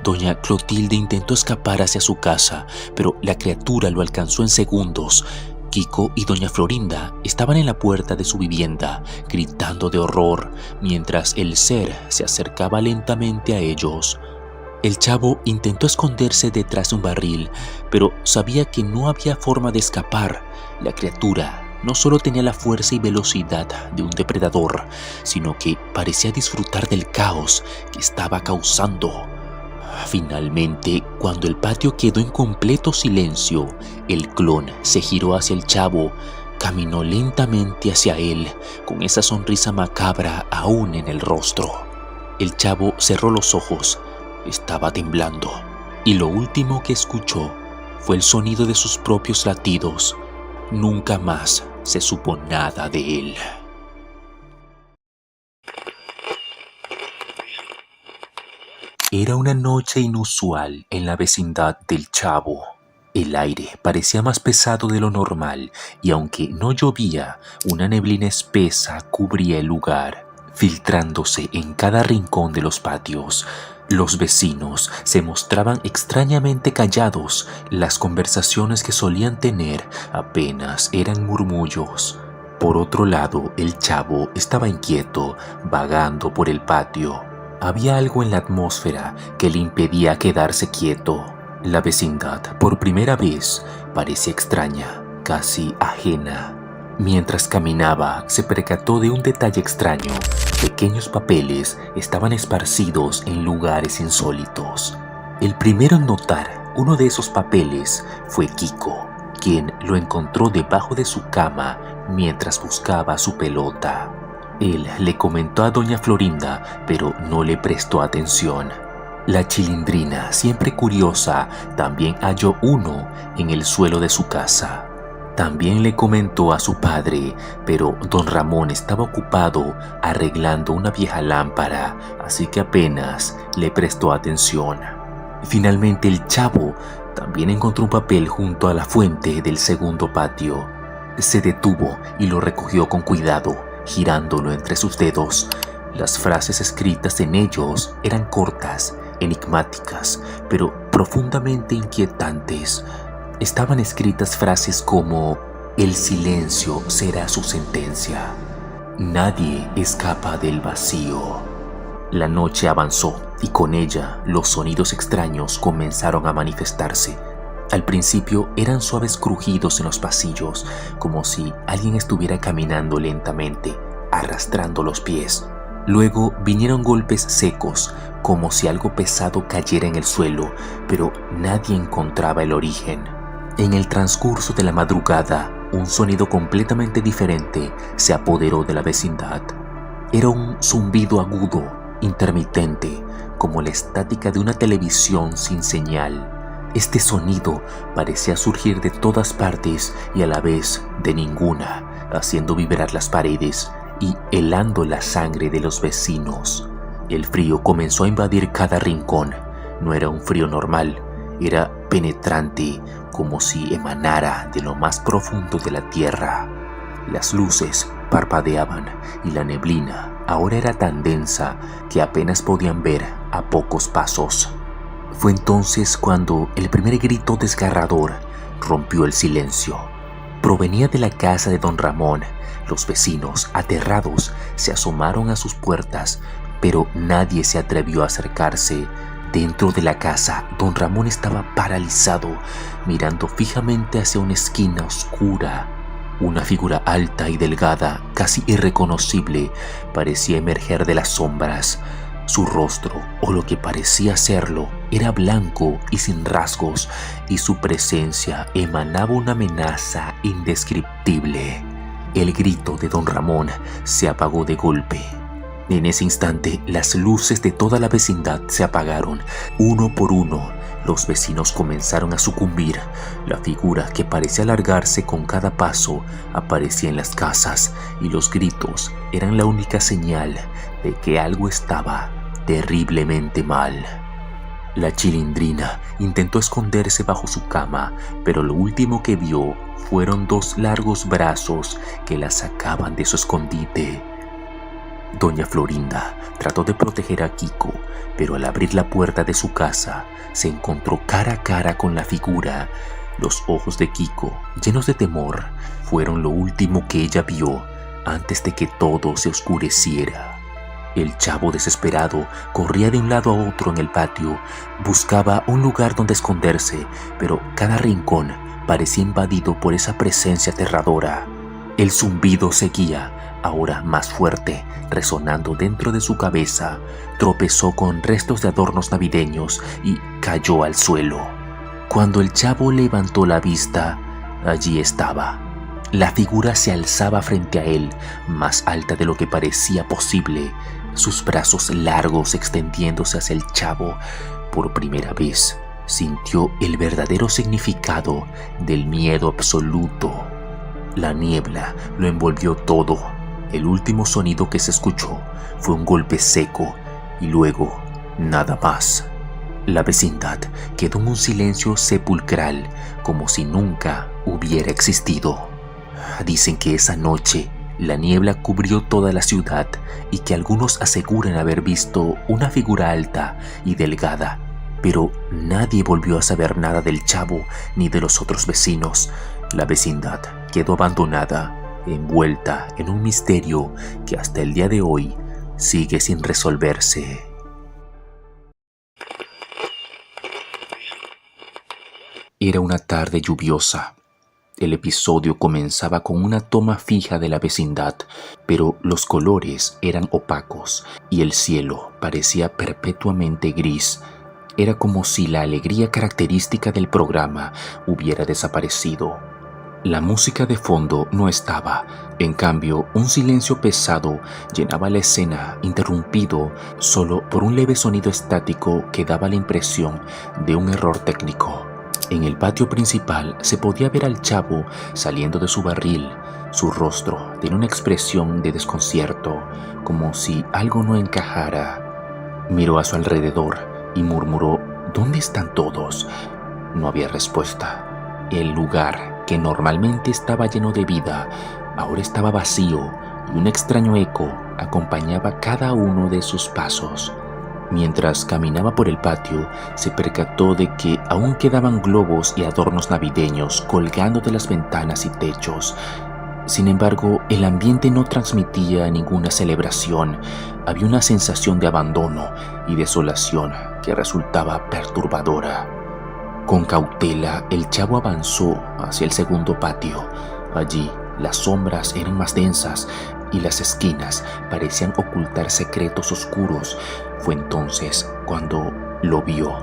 Doña Clotilde intentó escapar hacia su casa, pero la criatura lo alcanzó en segundos. Kiko y doña Florinda estaban en la puerta de su vivienda, gritando de horror, mientras el ser se acercaba lentamente a ellos. El chavo intentó esconderse detrás de un barril, pero sabía que no había forma de escapar. La criatura no solo tenía la fuerza y velocidad de un depredador, sino que parecía disfrutar del caos que estaba causando. Finalmente, cuando el patio quedó en completo silencio, el clon se giró hacia el chavo, caminó lentamente hacia él, con esa sonrisa macabra aún en el rostro. El chavo cerró los ojos, estaba temblando, y lo último que escuchó fue el sonido de sus propios latidos. Nunca más se supo nada de él. Era una noche inusual en la vecindad del chavo. El aire parecía más pesado de lo normal y aunque no llovía, una neblina espesa cubría el lugar, filtrándose en cada rincón de los patios. Los vecinos se mostraban extrañamente callados. Las conversaciones que solían tener apenas eran murmullos. Por otro lado, el chavo estaba inquieto, vagando por el patio. Había algo en la atmósfera que le impedía quedarse quieto. La vecindad, por primera vez, parecía extraña, casi ajena. Mientras caminaba, se percató de un detalle extraño. Pequeños papeles estaban esparcidos en lugares insólitos. El primero en notar uno de esos papeles fue Kiko, quien lo encontró debajo de su cama mientras buscaba su pelota. Él le comentó a doña Florinda, pero no le prestó atención. La Chilindrina, siempre curiosa, también halló uno en el suelo de su casa. También le comentó a su padre, pero don Ramón estaba ocupado arreglando una vieja lámpara, así que apenas le prestó atención. Finalmente el chavo también encontró un papel junto a la fuente del segundo patio. Se detuvo y lo recogió con cuidado, girándolo entre sus dedos. Las frases escritas en ellos eran cortas, enigmáticas, pero profundamente inquietantes. Estaban escritas frases como: el silencio será su sentencia. Nadie escapa del vacío. La noche avanzó y con ella los sonidos extraños comenzaron a manifestarse. Al principio eran suaves crujidos en los pasillos, como si alguien estuviera caminando lentamente, arrastrando los pies. Luego vinieron golpes secos, como si algo pesado cayera en el suelo, pero nadie encontraba el origen. En el transcurso de la madrugada, un sonido completamente diferente se apoderó de la vecindad. Era un zumbido agudo, intermitente, como la estática de una televisión sin señal. Este sonido parecía surgir de todas partes y a la vez de ninguna, haciendo vibrar las paredes y helando la sangre de los vecinos. El frío comenzó a invadir cada rincón. No era un frío normal, era penetrante, como si emanara de lo más profundo de la tierra. Las luces parpadeaban y la neblina ahora era tan densa que apenas podían ver a pocos pasos. Fue entonces cuando el primer grito desgarrador rompió el silencio. Provenía de la casa de don Ramón. Los vecinos, aterrados, se asomaron a sus puertas, pero nadie se atrevió a acercarse. Dentro de la casa, don Ramón estaba paralizado, mirando fijamente hacia una esquina oscura. Una figura alta y delgada, casi irreconocible, parecía emerger de las sombras. Su rostro, o lo que parecía serlo, era blanco y sin rasgos, y su presencia emanaba una amenaza indescriptible. El grito de don Ramón se apagó de golpe. En ese instante, las luces de toda la vecindad se apagaron. Uno por uno, los vecinos comenzaron a sucumbir. La figura, que parecía alargarse con cada paso, aparecía en las casas, y los gritos eran la única señal de que algo estaba terriblemente mal. La Chilindrina intentó esconderse bajo su cama, pero lo último que vio fueron 2 largos brazos que la sacaban de su escondite. Doña Florinda trató de proteger a Kiko, pero al abrir la puerta de su casa se encontró cara a cara con la figura. Los ojos de Kiko, llenos de temor, fueron lo último que ella vio antes de que todo se oscureciera. El chavo, desesperado, corría de un lado a otro en el patio, buscaba un lugar donde esconderse, pero cada rincón parecía invadido por esa presencia aterradora. El zumbido seguía, ahora más fuerte, resonando dentro de su cabeza. Tropezó con restos de adornos navideños y cayó al suelo. Cuando el chavo levantó la vista, allí estaba. La figura se alzaba frente a él, más alta de lo que parecía posible, sus brazos largos extendiéndose hacia el chavo. Por primera vez sintió el verdadero significado del miedo absoluto. La niebla lo envolvió todo. El último sonido que se escuchó fue un golpe seco y luego nada más. La vecindad quedó en un silencio sepulcral, como si nunca hubiera existido. Dicen que esa noche la niebla cubrió toda la ciudad y que algunos aseguran haber visto una figura alta y delgada, pero nadie volvió a saber nada del chavo ni de los otros vecinos. La vecindad quedó abandonada, envuelta en un misterio que hasta el día de hoy sigue sin resolverse. Era una tarde lluviosa. El episodio comenzaba con una toma fija de la vecindad, pero los colores eran opacos y el cielo parecía perpetuamente gris. Era como si la alegría característica del programa hubiera desaparecido. La música de fondo no estaba, en cambio, un silencio pesado llenaba la escena, interrumpido solo por un leve sonido estático que daba la impresión de un error técnico. En el patio principal se podía ver al chavo saliendo de su barril. Su rostro tenía una expresión de desconcierto, como si algo no encajara. Miró a su alrededor y murmuró: ¿Dónde están todos? No había respuesta. El lugar, que normalmente estaba lleno de vida, ahora estaba vacío y un extraño eco acompañaba cada uno de sus pasos. Mientras caminaba por el patio, se percató de que aún quedaban globos y adornos navideños colgando de las ventanas y techos. Sin embargo, el ambiente no transmitía ninguna celebración. Había una sensación de abandono y desolación que resultaba perturbadora. Con cautela, el chavo avanzó hacia el segundo patio. Allí, las sombras eran más densas y las esquinas parecían ocultar secretos oscuros. Fue entonces cuando lo vio.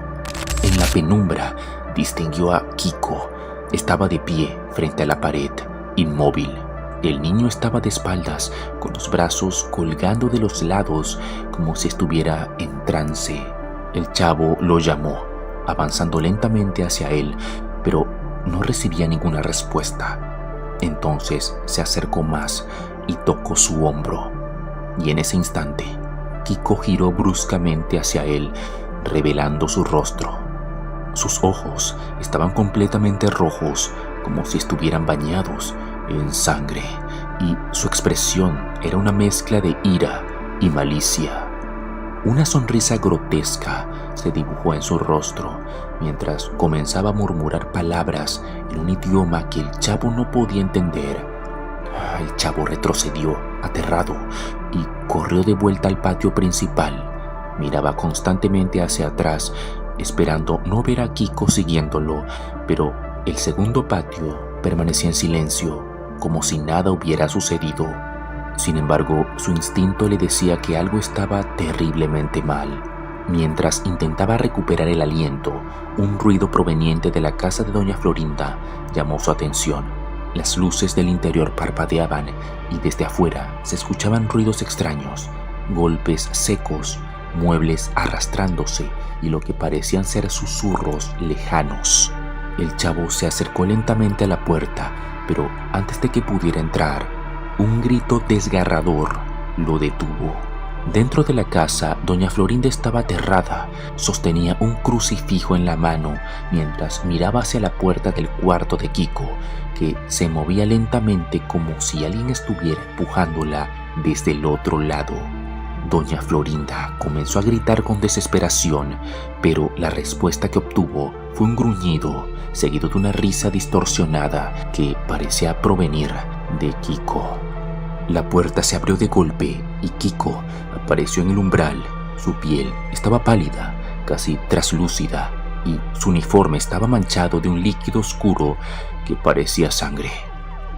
En la penumbra distinguió a Kiko. Estaba de pie frente a la pared, inmóvil. El niño estaba de espaldas, con los brazos colgando de los lados, como si estuviera en trance. El chavo lo llamó, avanzando lentamente hacia él, pero no recibía ninguna respuesta. Entonces se acercó más y tocó su hombro. Y en ese instante, Kiko giró bruscamente hacia él, revelando su rostro. Sus ojos estaban completamente rojos, como si estuvieran bañados en sangre, y su expresión era una mezcla de ira y malicia. Una sonrisa grotesca se dibujó en su rostro, mientras comenzaba a murmurar palabras en un idioma que el chavo no podía entender. El chavo retrocedió, aterrado, y corrió de vuelta al patio principal. Miraba constantemente hacia atrás, esperando no ver a Kiko siguiéndolo, pero el segundo patio permanecía en silencio, como si nada hubiera sucedido. Sin embargo, su instinto le decía que algo estaba terriblemente mal. Mientras intentaba recuperar el aliento, un ruido proveniente de la casa de Doña Florinda llamó su atención. Las luces del interior parpadeaban y desde afuera se escuchaban ruidos extraños, golpes secos, muebles arrastrándose y lo que parecían ser susurros lejanos. El chavo se acercó lentamente a la puerta, pero antes de que pudiera entrar, un grito desgarrador lo detuvo. Dentro de la casa, doña Florinda estaba aterrada. Sostenía un crucifijo en la mano mientras miraba hacia la puerta del cuarto de Kiko, que se movía lentamente como si alguien estuviera empujándola desde el otro lado. Doña Florinda comenzó a gritar con desesperación, pero la respuesta que obtuvo fue un gruñido, seguido de una risa distorsionada que parecía provenir de Kiko. La puerta se abrió de golpe y Kiko apareció en el umbral. Su piel estaba pálida, casi traslúcida, y su uniforme estaba manchado de un líquido oscuro que parecía sangre.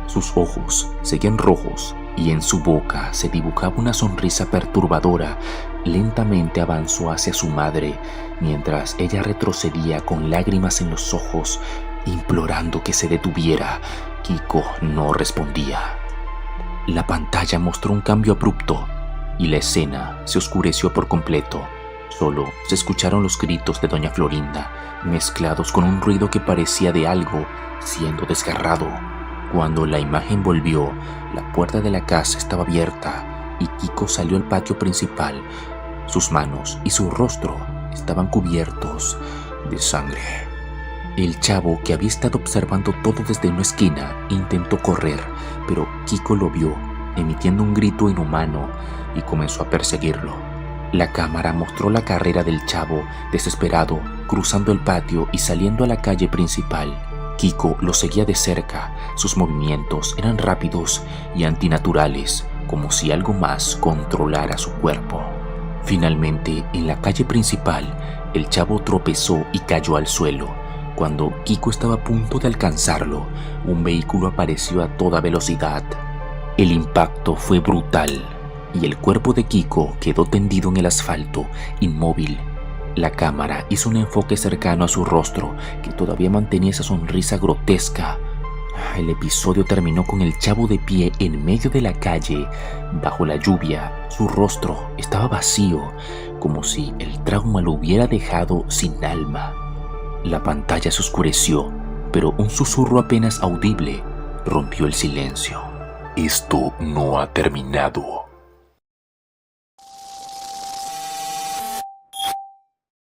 Sus ojos seguían rojos y en su boca se dibujaba una sonrisa perturbadora. Lentamente avanzó hacia su madre mientras ella retrocedía con lágrimas en los ojos, implorando que se detuviera. Kiko no respondía. La pantalla mostró un cambio abrupto y la escena se oscureció por completo. Solo se escucharon los gritos de doña Florinda, mezclados con un ruido que parecía de algo siendo desgarrado. Cuando la imagen volvió, la puerta de la casa estaba abierta y Kiko salió al patio principal. Sus manos y su rostro estaban cubiertos de sangre. El chavo, que había estado observando todo desde una esquina, intentó correr, pero Kiko lo vio, emitiendo un grito inhumano, y comenzó a perseguirlo. La cámara mostró la carrera del chavo, desesperado, cruzando el patio y saliendo a la calle principal. Kiko lo seguía de cerca. Sus movimientos eran rápidos y antinaturales, como si algo más controlara su cuerpo. Finalmente, en la calle principal, el chavo tropezó y cayó al suelo. Cuando Kiko estaba a punto de alcanzarlo, un vehículo apareció a toda velocidad. El impacto fue brutal y el cuerpo de Kiko quedó tendido en el asfalto, inmóvil. La cámara hizo un enfoque cercano a su rostro, que todavía mantenía esa sonrisa grotesca. El episodio terminó con el chavo de pie en medio de la calle, bajo la lluvia. Su rostro estaba vacío, como si el trauma lo hubiera dejado sin alma. La pantalla se oscureció, pero un susurro apenas audible rompió el silencio. Esto no ha terminado.